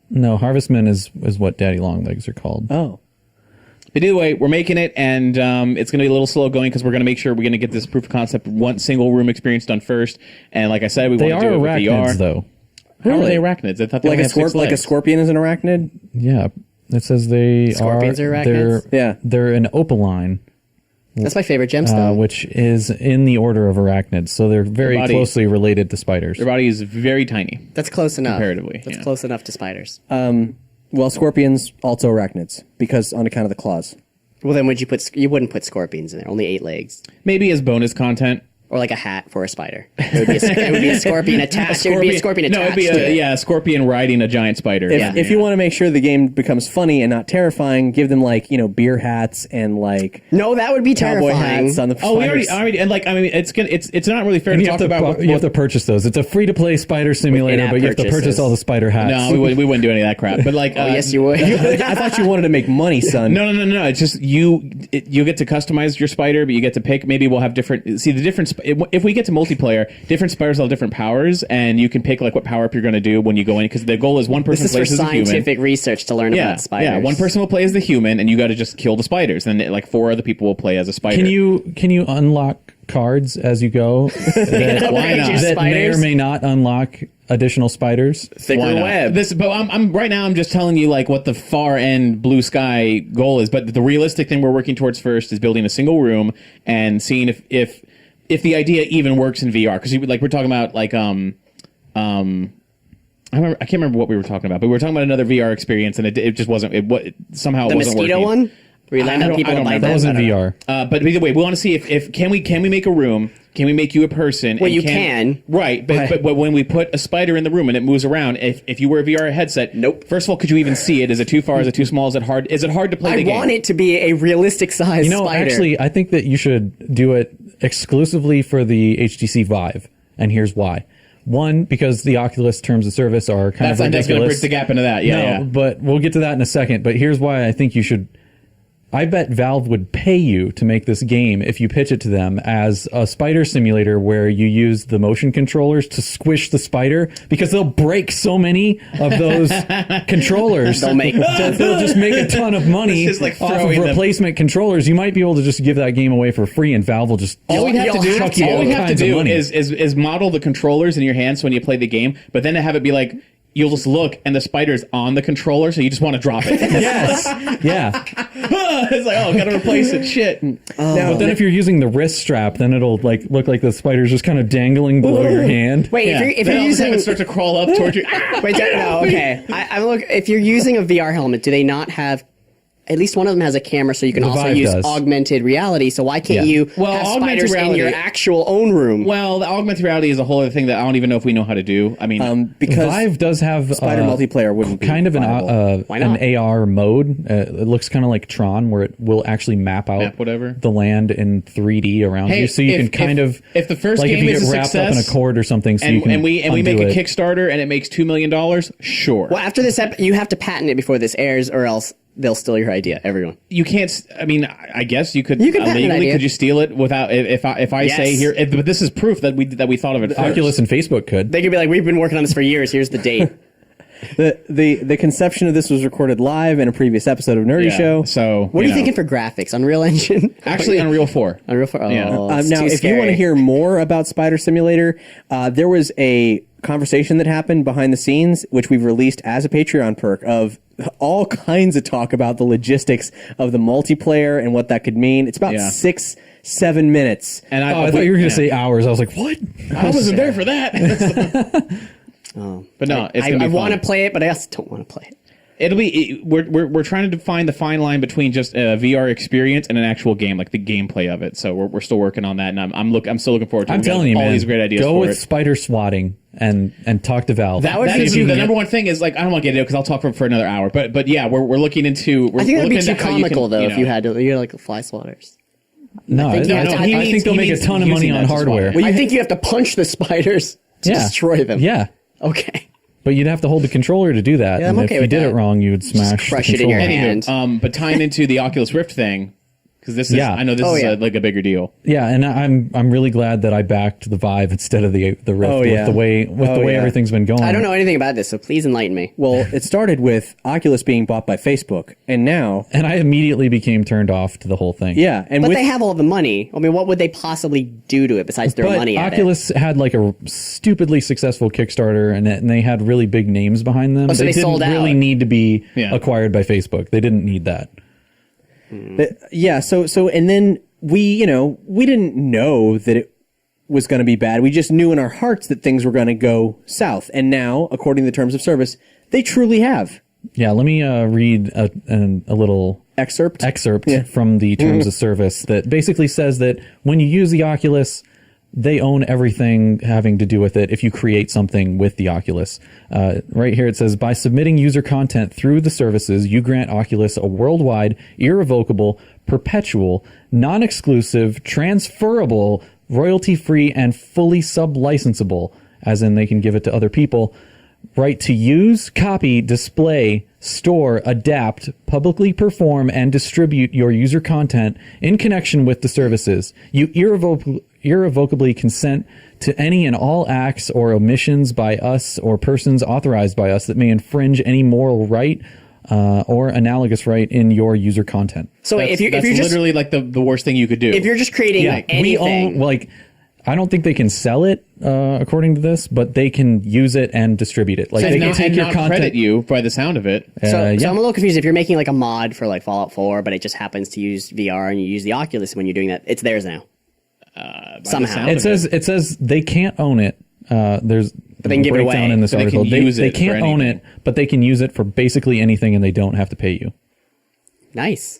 No, harvestmen is what daddy long legs are called. Oh. But either way, we're making it, and it's going to be a little slow going because we're going to make sure we're going to get this proof of concept one single room experience done first. And like I said, we They want to are do it with arachnids, VR. though. How are Really? they arachnids? I thought they Like only a have 6 like a legs. scorpion is an arachnid? Yeah, it says they Scorpions are arachnids? Yeah. They're an opaline, That's my favorite gemstone. which is in the order of arachnids. So they're very body- closely related to spiders. Their body is very tiny. That's close enough. Comparatively, That's yeah. close enough to spiders. Well, scorpions also arachnids because on account of the claws. Well, then you wouldn't put scorpions in there. Only 8 legs. Maybe as bonus content. Or like a hat for a spider. It would be a scorpion attached. It would be a scorpion No, attached it'd be to it. a scorpion riding a giant spider. If you want to make sure the game becomes funny and not terrifying, give them beer hats and No, that would be cowboy terrifying. hats on the Oh, we spiders. already, and like I mean, it's not really fair And to you talk have to, about. you have to purchase those. It's a free-to-play spider simulator, in-app but you have to purchase purchases. all the spider hats. No, we wouldn't do any of that crap. But like, Oh, yes, you would. I thought you wanted to make money, son. No. It's just you get to customize your spider, but you get to pick. Maybe we'll have different. See the difference. If we get to multiplayer, different spiders will have different powers, and you can pick like what power up you're going to do when you go in. Because the goal is one person This is for plays as a human. scientific research to learn about spiders. Yeah, one person will play as the human, and you got to just kill the spiders. And like 4 other people will play as a spider. Can you unlock cards as you go that, Why not? that may or Spiders? may not unlock additional spiders? Thicker Why not? web. But I'm right now. I'm just telling you like what the far end blue sky goal is. But the realistic thing we're working towards first is building a single room and seeing if the idea even works in VR. Because like we're talking about like I can't remember what we were talking about, but we were talking about another VR experience, and it just wasn't. Somehow The it wasn't mosquito working. one? Where you land on people and bite remember. That them? was in I don't know. VR. But either way, we want to see if can we make a room? Can we make you a person? Well, and you can. Right, but when we put a spider in the room and it moves around, if you wear a VR headset, Nope. First of all, could you even see it? Is it too far? Is it too small? Is it hard? Is it hard to play the I game? want it to be a realistic size You know, spider. actually, I think that you should do it exclusively for the HTC Vive, and here's why. One, because the Oculus terms of service are kind of That's going to ridiculous. bridge the gap into that. Yeah, no, yeah. but we'll get to that in a second. But here's why I think you should. I bet Valve would pay you to make this game if you pitch it to them as a spider simulator where you use the motion controllers to squish the spider, because they'll break so many of those controllers. They'll make- that they'll just make a ton of money It's just like off of throwing them. replacement controllers. You might be able to just give that game away for free, and Valve will just All we'd have to You'll do, have to. all we'd have to kinds of do money. is model the controllers in your hands when you play the game, but then to have it be like you'll just look and the spider's on the controller, so you just want to drop it. yes, yeah. It's like, oh, gotta replace it. Shit. But then if you're using the wrist strap, then it'll like look like the spider's just kind of dangling below your hand. Wait, Yeah. if Then you're all of a sudden using it starts to crawl up towards you. Wait, no, okay. I look. If you're using a VR helmet, do they not have? At least one of them has a camera, so you can The also Vive use does. augmented reality. So why can't Yeah. you Well, have augmented spiders in your reality- actual own room? Well, the augmented reality is a whole other thing that I don't even know if we know how to do. I mean, because Vive does have spider multiplayer wouldn't be kind of viable. Why not? an AR mode. It looks kind of like Tron, where it will actually map out Map whatever. the land in 3D around Hey, you, so you if- can kind if- of if the first like game if you is get a wrapped up in a success, cord or something, so you can and we undo make a it. Kickstarter and it makes $2 million, sure. Well, after this, you have to patent it before this airs, or else they'll steal your idea. Everyone. You can't. I mean, I guess you could. You can patent an legally. idea. Could you steal it without? If I Yes. say here, but this is proof that we thought of it first. Oculus and Facebook could. They could be like, "We've been working on this for years. Here's the date." The conception of this was recorded live in a previous episode of Nerdy Yeah, Show. So What are you thinking for graphics? Unreal Engine? Actually, Unreal 4. Unreal 4? Oh, Yeah. it's Now, too if you want to scary. hear more about Spider Simulator, there was a conversation that happened behind the scenes, which we've released as a Patreon perk, of all kinds of talk about the logistics of the multiplayer and what that could mean. It's about Yeah. 6-7 minutes. And I thought you were going to say hours. I was like, what? I wasn't there for that. But no, it's gonna be I want to fun. play it, but I also don't want to play it. It'll be. We're trying to define the fine line between just a VR experience and an actual game, like the gameplay of it. So we're still working on that, and I'm still looking forward to. I'm We've got telling you, all man. these great ideas. Go for with it. spider swatting and talk to Valve. That would That be is too- the number one thing is like I don't want to get into it because I'll talk for another hour. But yeah, we're looking into. I think that'd be too looking into how you comical can, though you if you know- had to. You had like fly swatters. No, I think- think, no, I he think means- they'll he make a means ton of money using on that to hardware. swat. I think you have to punch the spiders to destroy them. Yeah. Okay. But you'd have to hold the controller to do that. Yeah, I'm and okay if you with did that. it wrong, you would smash crush the it in your controller. hand. Anywho, but tying into the Oculus Rift thing, because this is Yeah. I know this Oh, is yeah. like a bigger deal. Yeah, and I'm really glad that I backed the Vive instead of the Rift Oh, yeah. with the way Oh, yeah. everything's been going. I don't know anything about this, so please enlighten me. Well, it started with Oculus being bought by Facebook, and now, And I immediately became turned off to the whole thing. yeah, and But with they have all the money. I mean, what would they possibly do to it besides throw But money at it? Oculus had like a stupidly successful Kickstarter, and they had really big names behind them. Oh, so they didn't sold out. really need to be Yeah. acquired by Facebook. They didn't need that. yeah, so and then we didn't know that it was going to be bad. We just knew in our hearts that things were going to go south, and now, according to the terms of service, they truly have. Yeah, let me read a little Excerpt. Yeah. from the terms of service that basically says that when you use the Oculus, they own everything having to do with it if you create something with the Oculus. Right here it says, by submitting user content through the services, you grant Oculus a worldwide, irrevocable, perpetual, non-exclusive, transferable, royalty-free, and fully sub-licensable, as in they can give it to other people, right to use, copy, display, store, adapt, publicly perform, and distribute your user content in connection with the services. You irrevocably consent to any and all acts or omissions by us or persons authorized by us that may infringe any moral right or analogous right in your user content. So That's, if you're that's just literally like the worst thing you could do. if you're just creating anything, we own, like, I don't think they can sell it according to this, but they can use it and distribute it. Like and they not, can take and your not content. credit you by the sound of it. So I'm yeah. a little confused. If you're making like a mod for like Fallout 4, but it just happens to use VR and you use the Oculus when you're doing that, it's theirs now. By the Somehow. sound It of says they can't own it. There's they can give it breakdown away. in this So they can article. use They it for can't own anything. it, but they can use it for basically anything, and they don't have to pay you. Nice.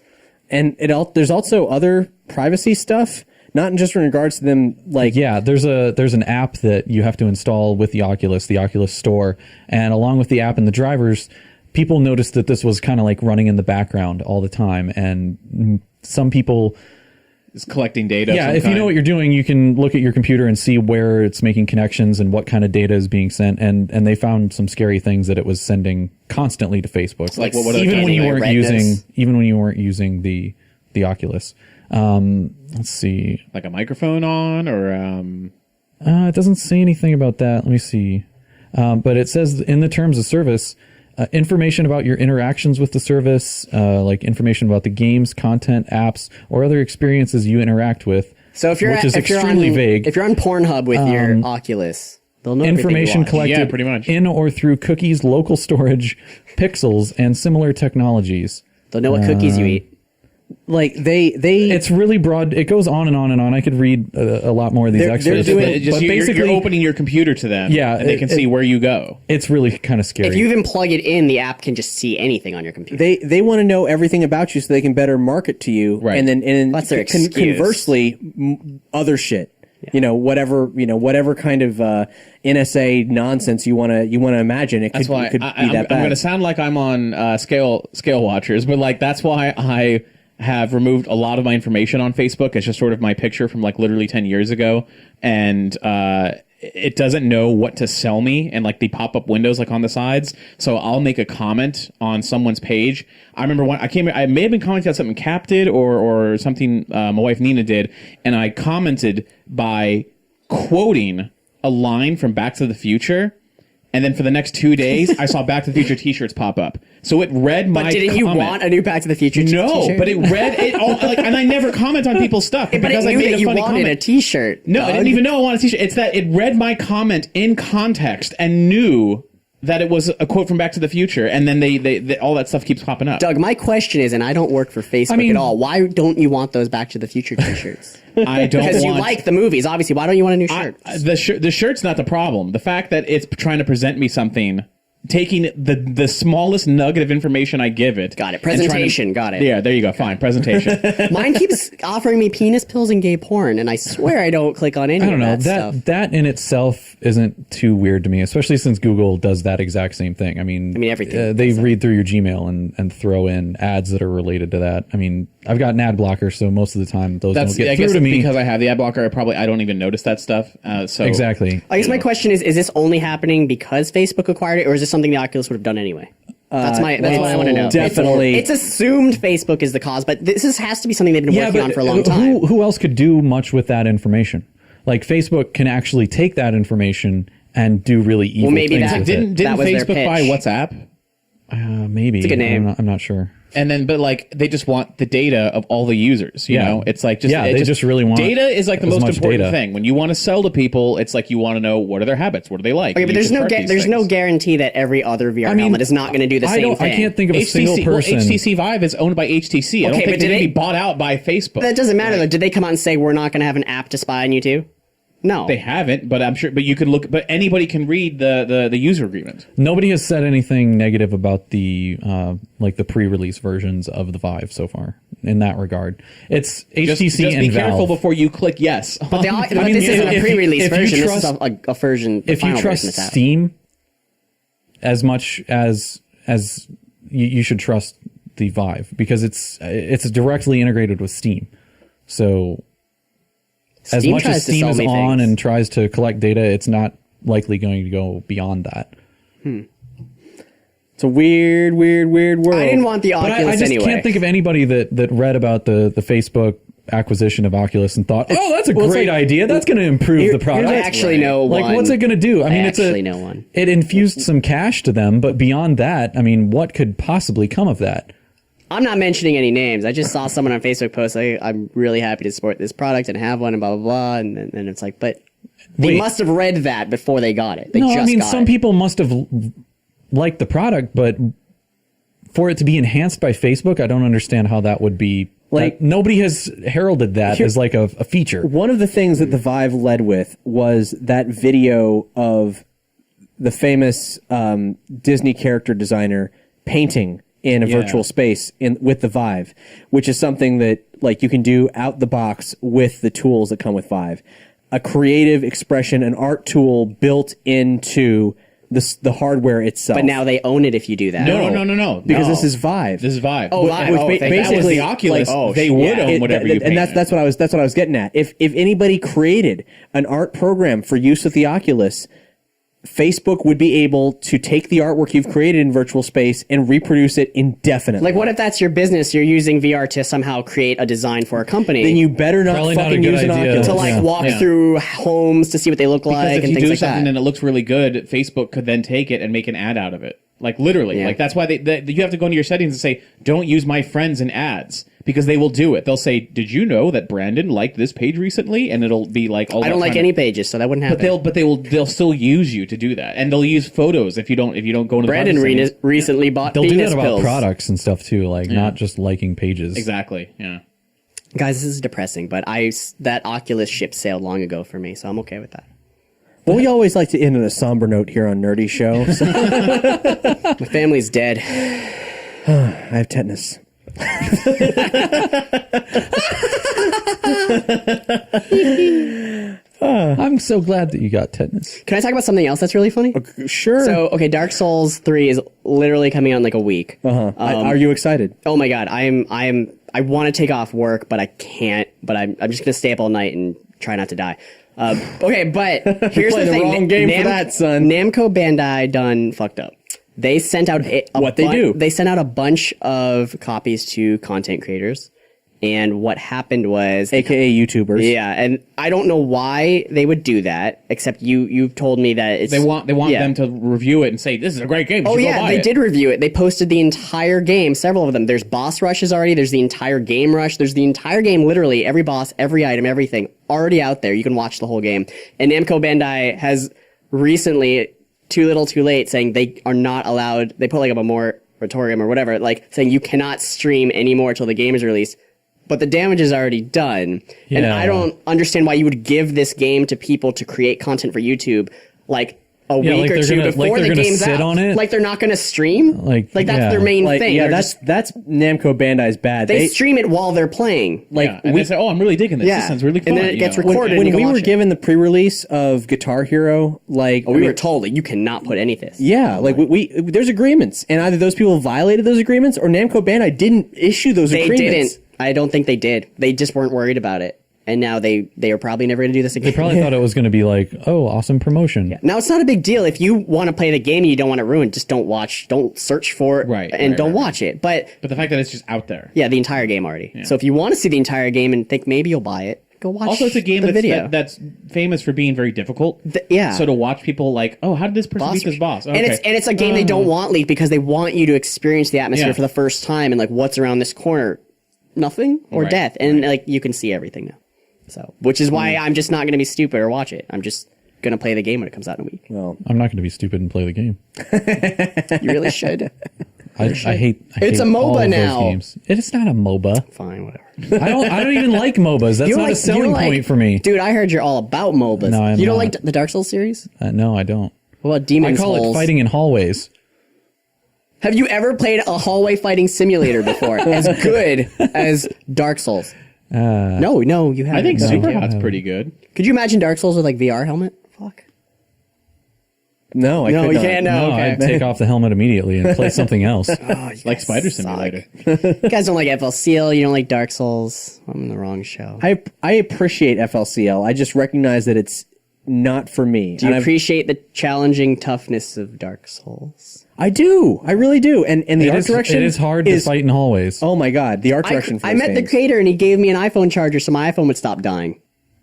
And there's also other privacy stuff, not just in regards to them, like, Yeah, there's an app that you have to install with the Oculus Store, and along with the app and the drivers, people noticed that this was kind of like running in the background all the time, and some people. It's collecting data. of Yeah, some if you know kind. what you're doing, you can look at your computer and see where it's making connections and what kind of data is being sent. And they found some scary things that it was sending constantly to Facebook. Like what are they even when you scanning weren't retinas? using the Oculus. Let's see. like a microphone on, or It doesn't say anything about that. Let me see. But it says in the terms of service, information about your interactions with the service, like information about the games, content, apps, or other experiences you interact with. So if you're which is if you're extremely on, vague. if you're on Pornhub with your Oculus, they'll know everything you Information watch. collected Yeah, pretty much. in or through cookies, local storage, pixels, and similar technologies. They'll know what cookies you eat. like they It's really broad. It goes on and on and on. I could read a lot more of these They're extras. doing- but, just but you're basically, opening your computer to them. Yeah, and they can see where you go. it's really kind of scary. If you even plug it in, the app can just see anything on your computer. they want to know everything about you so they can better market to you, Right. and then That's their excuse. conversely, other shit. Whatever kind of NSA nonsense you want to imagine. It That's could, why it could I'm be that bad. going to sound like I'm on scale watchers, but like that's why I have removed a lot of my information on Facebook. It's just sort of my picture from like literally 10 years ago, and it doesn't know what to sell me, and like the pop-up windows like on the sides. So I'll make a comment on someone's page. I remember when I may have been commenting on something Cap did or something my wife Nina did, and I commented by quoting a line from Back to the Future. And then for the next 2 days, I saw Back to the Future T-shirts pop up. So it read my. But didn't you want a new Back to the Future No, t-shirt? but it read it all, like, and I never comment on people's stuff But because it I knew made that a you funny wanted comment. a T-shirt. No, I didn't even know I wanted a T-shirt. It's that it read my comment in context and knew that it was a quote from Back to the Future, and then they all that stuff keeps popping up. Doug, my question is, and I don't work for Facebook at all, why don't you want those Back to the Future T-shirts? I don't Because you want- like the movies, obviously. Why don't you want a new shirt? The shirt's not the problem. The fact that it's trying to present me something, taking the smallest nugget of information I give it. Got it. and trying Presentation. Got it. Yeah, there you go. Fine, presentation. Mine keeps offering me penis pills and gay porn, and I swear I don't click on any I don't know. of that stuff. That in itself isn't too weird to me, especially since Google does that exact same thing. I mean, everything they read through your Gmail and throw in ads that are related to that. I mean, I've got an ad blocker, so most of the time those don't get I through guess to me. because I have the ad blocker. I don't even notice that stuff. So Exactly. I guess my question is this only happening because Facebook acquired it, or is this something the Oculus would have done anyway? That's what I want to know. definitely. It's assumed Facebook is the cause, but has to be something they've been working on for a long time. Who else could do much with that information? Like Facebook can actually take that information and do really evil maybe things that- with Didn't it. That was their Facebook buy pitch. WhatsApp? Maybe. It's a good name. I'm not sure. And then, but like, they just want the data of all the users. You Yeah. know, it's like just Yeah, they just really want data is like the as most much important data. thing. When you want to sell to people, it's like you want to know what are their habits, what do they like. Okay, You but there's can no chart these there's no things. guarantee that every other VR helmet is not going to do the same thing. I can't think of a single person. Well, HTC Vive is owned by HTC. I don't Okay, think but they're did going to they- be bought out by Facebook. That doesn't matter though. Did they come out and say we're not going to have an app to spy on you too? No. They haven't, but I'm sure. But you could look. But anybody can read the user agreement. Nobody has said anything negative about the like the pre-release versions of the Vive so far in that regard. It's HTC Just and be Valve. careful before you click yes. But this isn't a if you- pre-release if you version. trust- This is a version. the If you final trust version that's out. Steam as much as you should trust the Vive because it's directly integrated with Steam. So as Steam much tries as to Steam sell is me on things. and tries to collect data, it's not likely going to go beyond that. It's a weird world. I didn't want the But Oculus I just anyway. can't think of anybody that read about the Facebook acquisition of Oculus and thought, oh, that's a well, it's great like- idea. That's going to improve the product. I actually know Like, one. what's it going to do? I mean, actually know one. It infused some cash to them, but beyond that, I mean, what could possibly come of that? I'm not mentioning any names. I just saw someone on Facebook post, like, I'm really happy to support this product and have one and blah, blah, blah. And then it's like, but they Wait. must have read that before they got it. They No, just I mean, got some it. people must have liked the product, but for it to be enhanced by Facebook, I don't understand how that would be. Like- nobody has heralded that as like a feature. One of the things that the Vive led with was that video of the famous Disney character designer painting in a virtual space with the Vive, which is something that like you can do out the box with the tools that come with Vive. A creative expression, an art tool built into the hardware itself. But now they own it if you do that. No. because this is Vive. This is Vive. Oh, Vive. Which Oh, ba- thank If that was basically the Oculus, like, they would yeah. own whatever you and painted. that's what I was getting at. If anybody created an art program for use with the Oculus, Facebook would be able to take the artwork you've created in virtual space and reproduce it indefinitely. Like, what if that's your business? You're using VR to somehow create a design for a company. Then you better not Probably not fucking a good use an idea. Oculus. to like Yeah. walk Yeah. through homes to see what they look Because like if and you things do like something that. and it looks really good, Facebook could then take it and make an ad out of it. Like literally, Yeah. like that's why you have to go into your settings and say, "Don't use my friends in ads," because they will do it. They'll say, "Did you know that Brandon liked this page recently?" And it'll be like, all I don't like any pages, so that wouldn't happen. But they'll still use you to do that, and they'll use photos if you don't go into Brandon the settings. recently bought They'll do penis that about pills. products and stuff too, like not just liking pages. Exactly. Yeah. Guys, this is depressing, but that Oculus ship sailed long ago for me, so I'm okay with that. Well, we always like to end on a somber note here on Nerdy Show. So My family's dead. I have tetanus. I'm so glad that you got tetanus. Can I talk about something else that's really funny? Sure. So, okay, Dark Souls 3 is literally coming out in like a week. Are you excited? Oh my god, I want to take off work, but I can't. But I'm just gonna stay up all night and try not to die. Okay, but here's Play the the thing. wrong game for that, son. Namco Bandai done fucked up. They sent out What they do. They sent out a bunch of copies to content creators, And what happened was, AKA YouTubers. yeah, and I don't know why they would do that. Except you've told me that it's They want yeah. them to review it and say this is a great game. You Oh should go yeah, buy they it. did review it. They posted the entire game, several of them. There's boss rushes already. There's the entire game rush. There's the entire game, literally every boss, every item, everything already out there. You can watch the whole game. And Namco Bandai has recently, too little, too late, saying they are not allowed. They put like a moratorium or whatever, like saying you cannot stream anymore until the game is released. But the damage is already done. And Yeah. I don't understand why you would give this game to people to create content for YouTube, like a Yeah, week like or they're two gonna- before like the they're gonna game's sit out. on it? Like they're not going to stream. Like, that's yeah. their main Like, thing. yeah, They're that's Namco Bandai's bad. they stream it while they're playing. like Yeah, and they say, "Oh, I'm really digging this. Yeah. This sounds really fun." And then it you gets know? recorded. when you can we were watch it. given the pre-release of Guitar Hero, like we were told that you cannot put any of this. yeah, like we there's agreements, and either those people violated those agreements or Namco Bandai didn't issue those They agreements. didn't. I don't think they did. They just weren't worried about it. And now they are probably never going to do this again. They probably thought it was going to be like, oh, awesome promotion. Now, it's not a big deal. If you want to play the game and you don't want to ruin, just don't watch, don't search for it, Right, and right, don't right, watch it. But But the fact that it's just out there. yeah, the entire game already. So if you want to see the entire game and think maybe you'll buy it, go watch Also, it's a game the that's, video. that's famous for being very difficult. Yeah. So to watch people like, oh, how did this person beat this boss? Okay. And it's a game they don't want leaked because they want you to experience the atmosphere Yeah. for the first time and like what's around this corner, nothing or Right, death, and like you can see everything now. So, which is why I'm just not going to be stupid or watch it. I'm just going to play the game when it comes out in a week. Well, I'm not going to be stupid and play the game. You really should. I hate. It's a hate all MOBA of those now. games. It is not a MOBA. Fine, whatever. I don't even like MOBAs. That's You not like- a selling you like- point for me. Dude, I heard you're all about MOBAs. No, I'm you don't not. like the Dark Souls series? No, I don't. What about I Demon's call Souls? it fighting in hallways. Have you ever played a hallway fighting simulator before? As good as Dark Souls? No, you haven't. I think No. Superhot's pretty good. Could you imagine Dark Souls with like VR helmet? Fuck. no, I No, could you not. can't. No, No, okay. I'd take off the helmet immediately and play something else. Like Spider suck. Simulator. You guys don't like FLCL. You don't like Dark Souls. I'm in the wrong show. I appreciate FLCL. I just recognize that it's not for me. Do you appreciate the challenging toughness of Dark Souls? I do. I really do. And the It art is, direction it is hard to fight in hallways. Oh my god, the art direction. For I those met the games. creator and he gave me an iPhone charger so my iPhone would stop dying.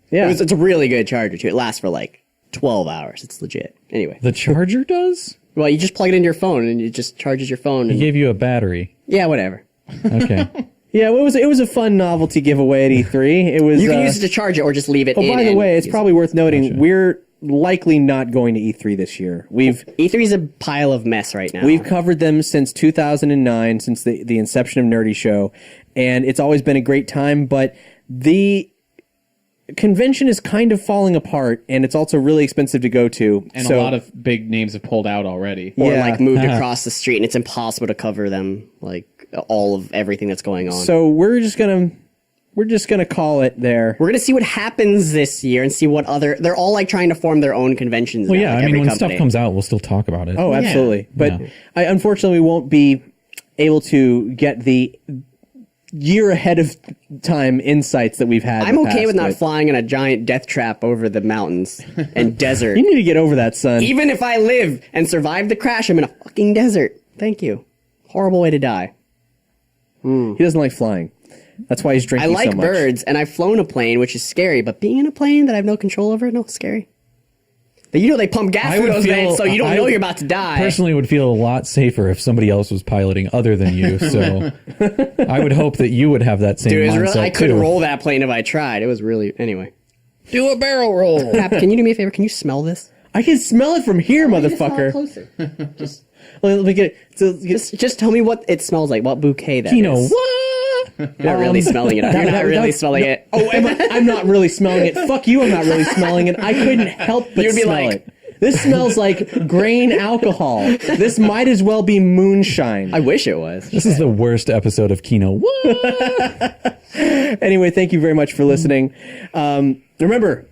Yeah, It's a really good charger too. It lasts for like 12 hours. It's legit. Anyway, The charger does? well, you just plug it into your phone and it just charges your phone. He And, gave you a battery. yeah, whatever. Okay. yeah. Well, it was a fun novelty giveaway at E3. It was. You can use it to charge it or just leave it in. By the and way, it's use probably worth noting we're likely not going to E3 this year. it. E3 is a pile of mess right now. We've covered them since 2009, since the inception of Nerdy Show, and it's always been a great time. But the convention is kind of falling apart, and it's also really expensive to go to. And so, a lot of big names have pulled out already. or yeah. like moved across the street and it's impossible to cover them, like all of everything that's going on. So we're just gonna call it there. We're gonna see what happens this year and see what other. They're all like trying to form their own conventions. Well, now, yeah, like I mean, every when company. stuff comes out, we'll still talk about it. Oh, absolutely. But Yeah. I unfortunately won't be able to get the year ahead of time insights that we've had. in I'm the okay past, with not but flying in a giant death trap over the mountains and desert. You need to get over that, son. Even if I live and survive the crash, I'm in a fucking desert. Thank you. Horrible way to die. He doesn't like flying. That's why he's I drinking like so much. birds, and I've flown a plane, which is scary, but being in a plane that I have no control over, no, it's scary. But you know they pump gas I through would those feel- vents, so you don't I know you're about to die. Personally, would feel a lot safer if somebody else was piloting other than you. So I would hope that you would have that same Dude, it was mindset really, I couldn't too. roll that plane if I tried. It was really... Anyway. Do a barrel roll. Pap, can you do me a favor? Can you smell this? I can smell it from here, motherfucker. Closer. Let me get it. So, Just tell me what it smells like, what bouquet that You know is. what? You're not really smelling it. You're not really smelling it. Oh, I'm not really smelling it. Fuck you, I'm not really smelling it. I couldn't help but You'd be smell like- it. This smells like grain alcohol. This might as well be moonshine. I wish it was. This is the worst episode of Kino. What? Anyway, thank you very much for listening. Remember,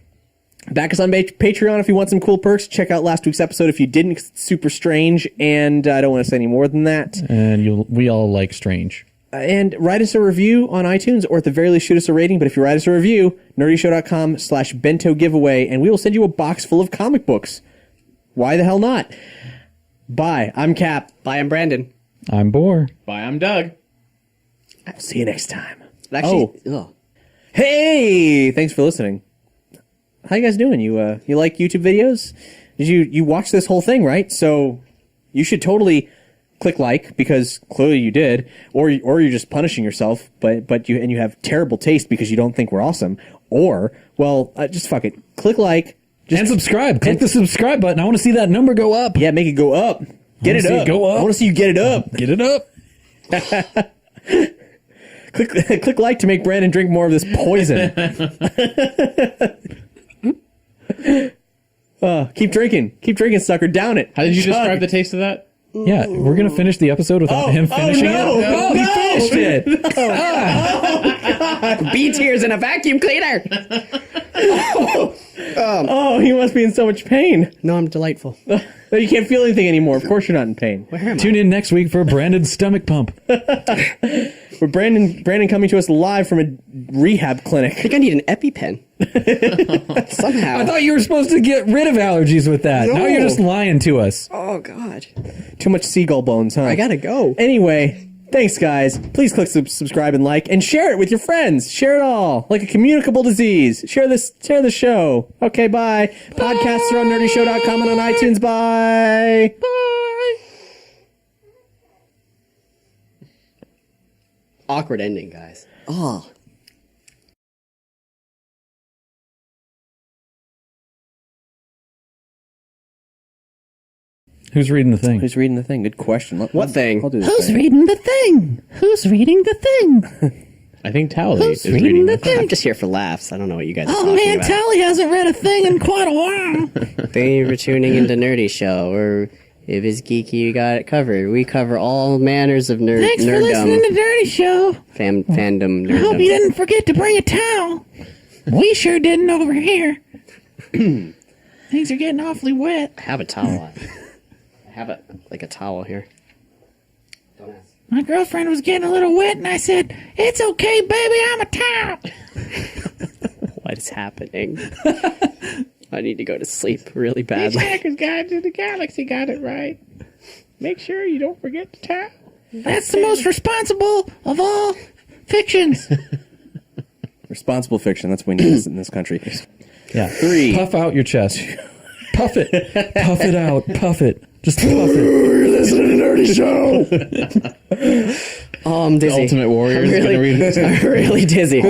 back us on Patreon if you want some cool perks. Check out last week's episode if you didn't. It's super strange, and I don't want to say any more than that. And we all like Strange. And write us a review on iTunes, or at the very least shoot us a rating. But if you write us a review, nerdyshow.com/bento giveaway, and we will send you a box full of comic books. Why the hell not? Bye. I'm Cap. Bye, I'm Brandon. I'm Boar. Bye, I'm Doug. I'll see you next time. Actually, Hey, thanks for listening. How you guys doing? You like YouTube videos? Did you watch this whole thing, right? So you should totally click like, because clearly you did, or you're just punishing yourself, but you have terrible taste because you don't think we're awesome, or just fuck it, click like, And subscribe. Click the subscribe button. I want to see that number go up. Yeah, make it go up. Get it up. Go up. I want to see you get it up. Get it up. Click like to make Brandon drink more of this poison. Keep drinking, sucker. Down it. How did you describe the taste of that? Yeah, we're going to finish the episode without him finishing it. He finished it. B tiers in a vacuum cleaner. Oh, he must be in so much pain. No, I'm delightful. You can't feel anything anymore. Of course you're not in pain. Tune in next week for Brandon's stomach pump. We're Brandon coming to us live from a rehab clinic. I think I need an EpiPen. Somehow. I thought you were supposed to get rid of allergies with that. No. Now you're just lying to us. Oh, God. Too much seagull bones, huh? I gotta go. Anyway, thanks, guys. Please click subscribe and like, and share it with your friends. Share it all, like a communicable disease. Share the show. Okay, bye. Podcasts are on nerdyshow.com and on iTunes. Bye. Awkward ending, guys. Oh. Who's reading the thing? Who's reading the thing? Good question. What thing? I'll do this Who's thing. reading the thing? Who's reading the thing? I think Tally Who's is reading reading the it. thing? I'm just here for laughs. I don't know what you guys are Oh talking man, about. Tally hasn't read a thing in quite a while. Thank you for tuning into Nerdy Show, or if it's geeky, you got it covered. We cover all manners of Thanks for listening nerddom, to Dirty Show. fandom, I hope you nerddom. didn't forget to bring a towel. We sure didn't over here. Things are getting awfully wet. I have a towel on. I have a towel here. Don't ask. My girlfriend was getting a little wet, and I said, "It's okay, baby, I'm a towel." What is happening? I need to go to sleep really badly. Hitchhiker's Guide to the Galaxy got it right. Make sure you don't forget to tap. That's the most responsible of all fictions. Responsible fiction. That's what we need in this country. Yeah. 3. Puff out your chest. Puff it. Puff it out. Puff it. Just puff it. You're listening to Nerdy Show. Oh, I'm dizzy. Ultimate Warrior is I'm going to read it. I'm really dizzy.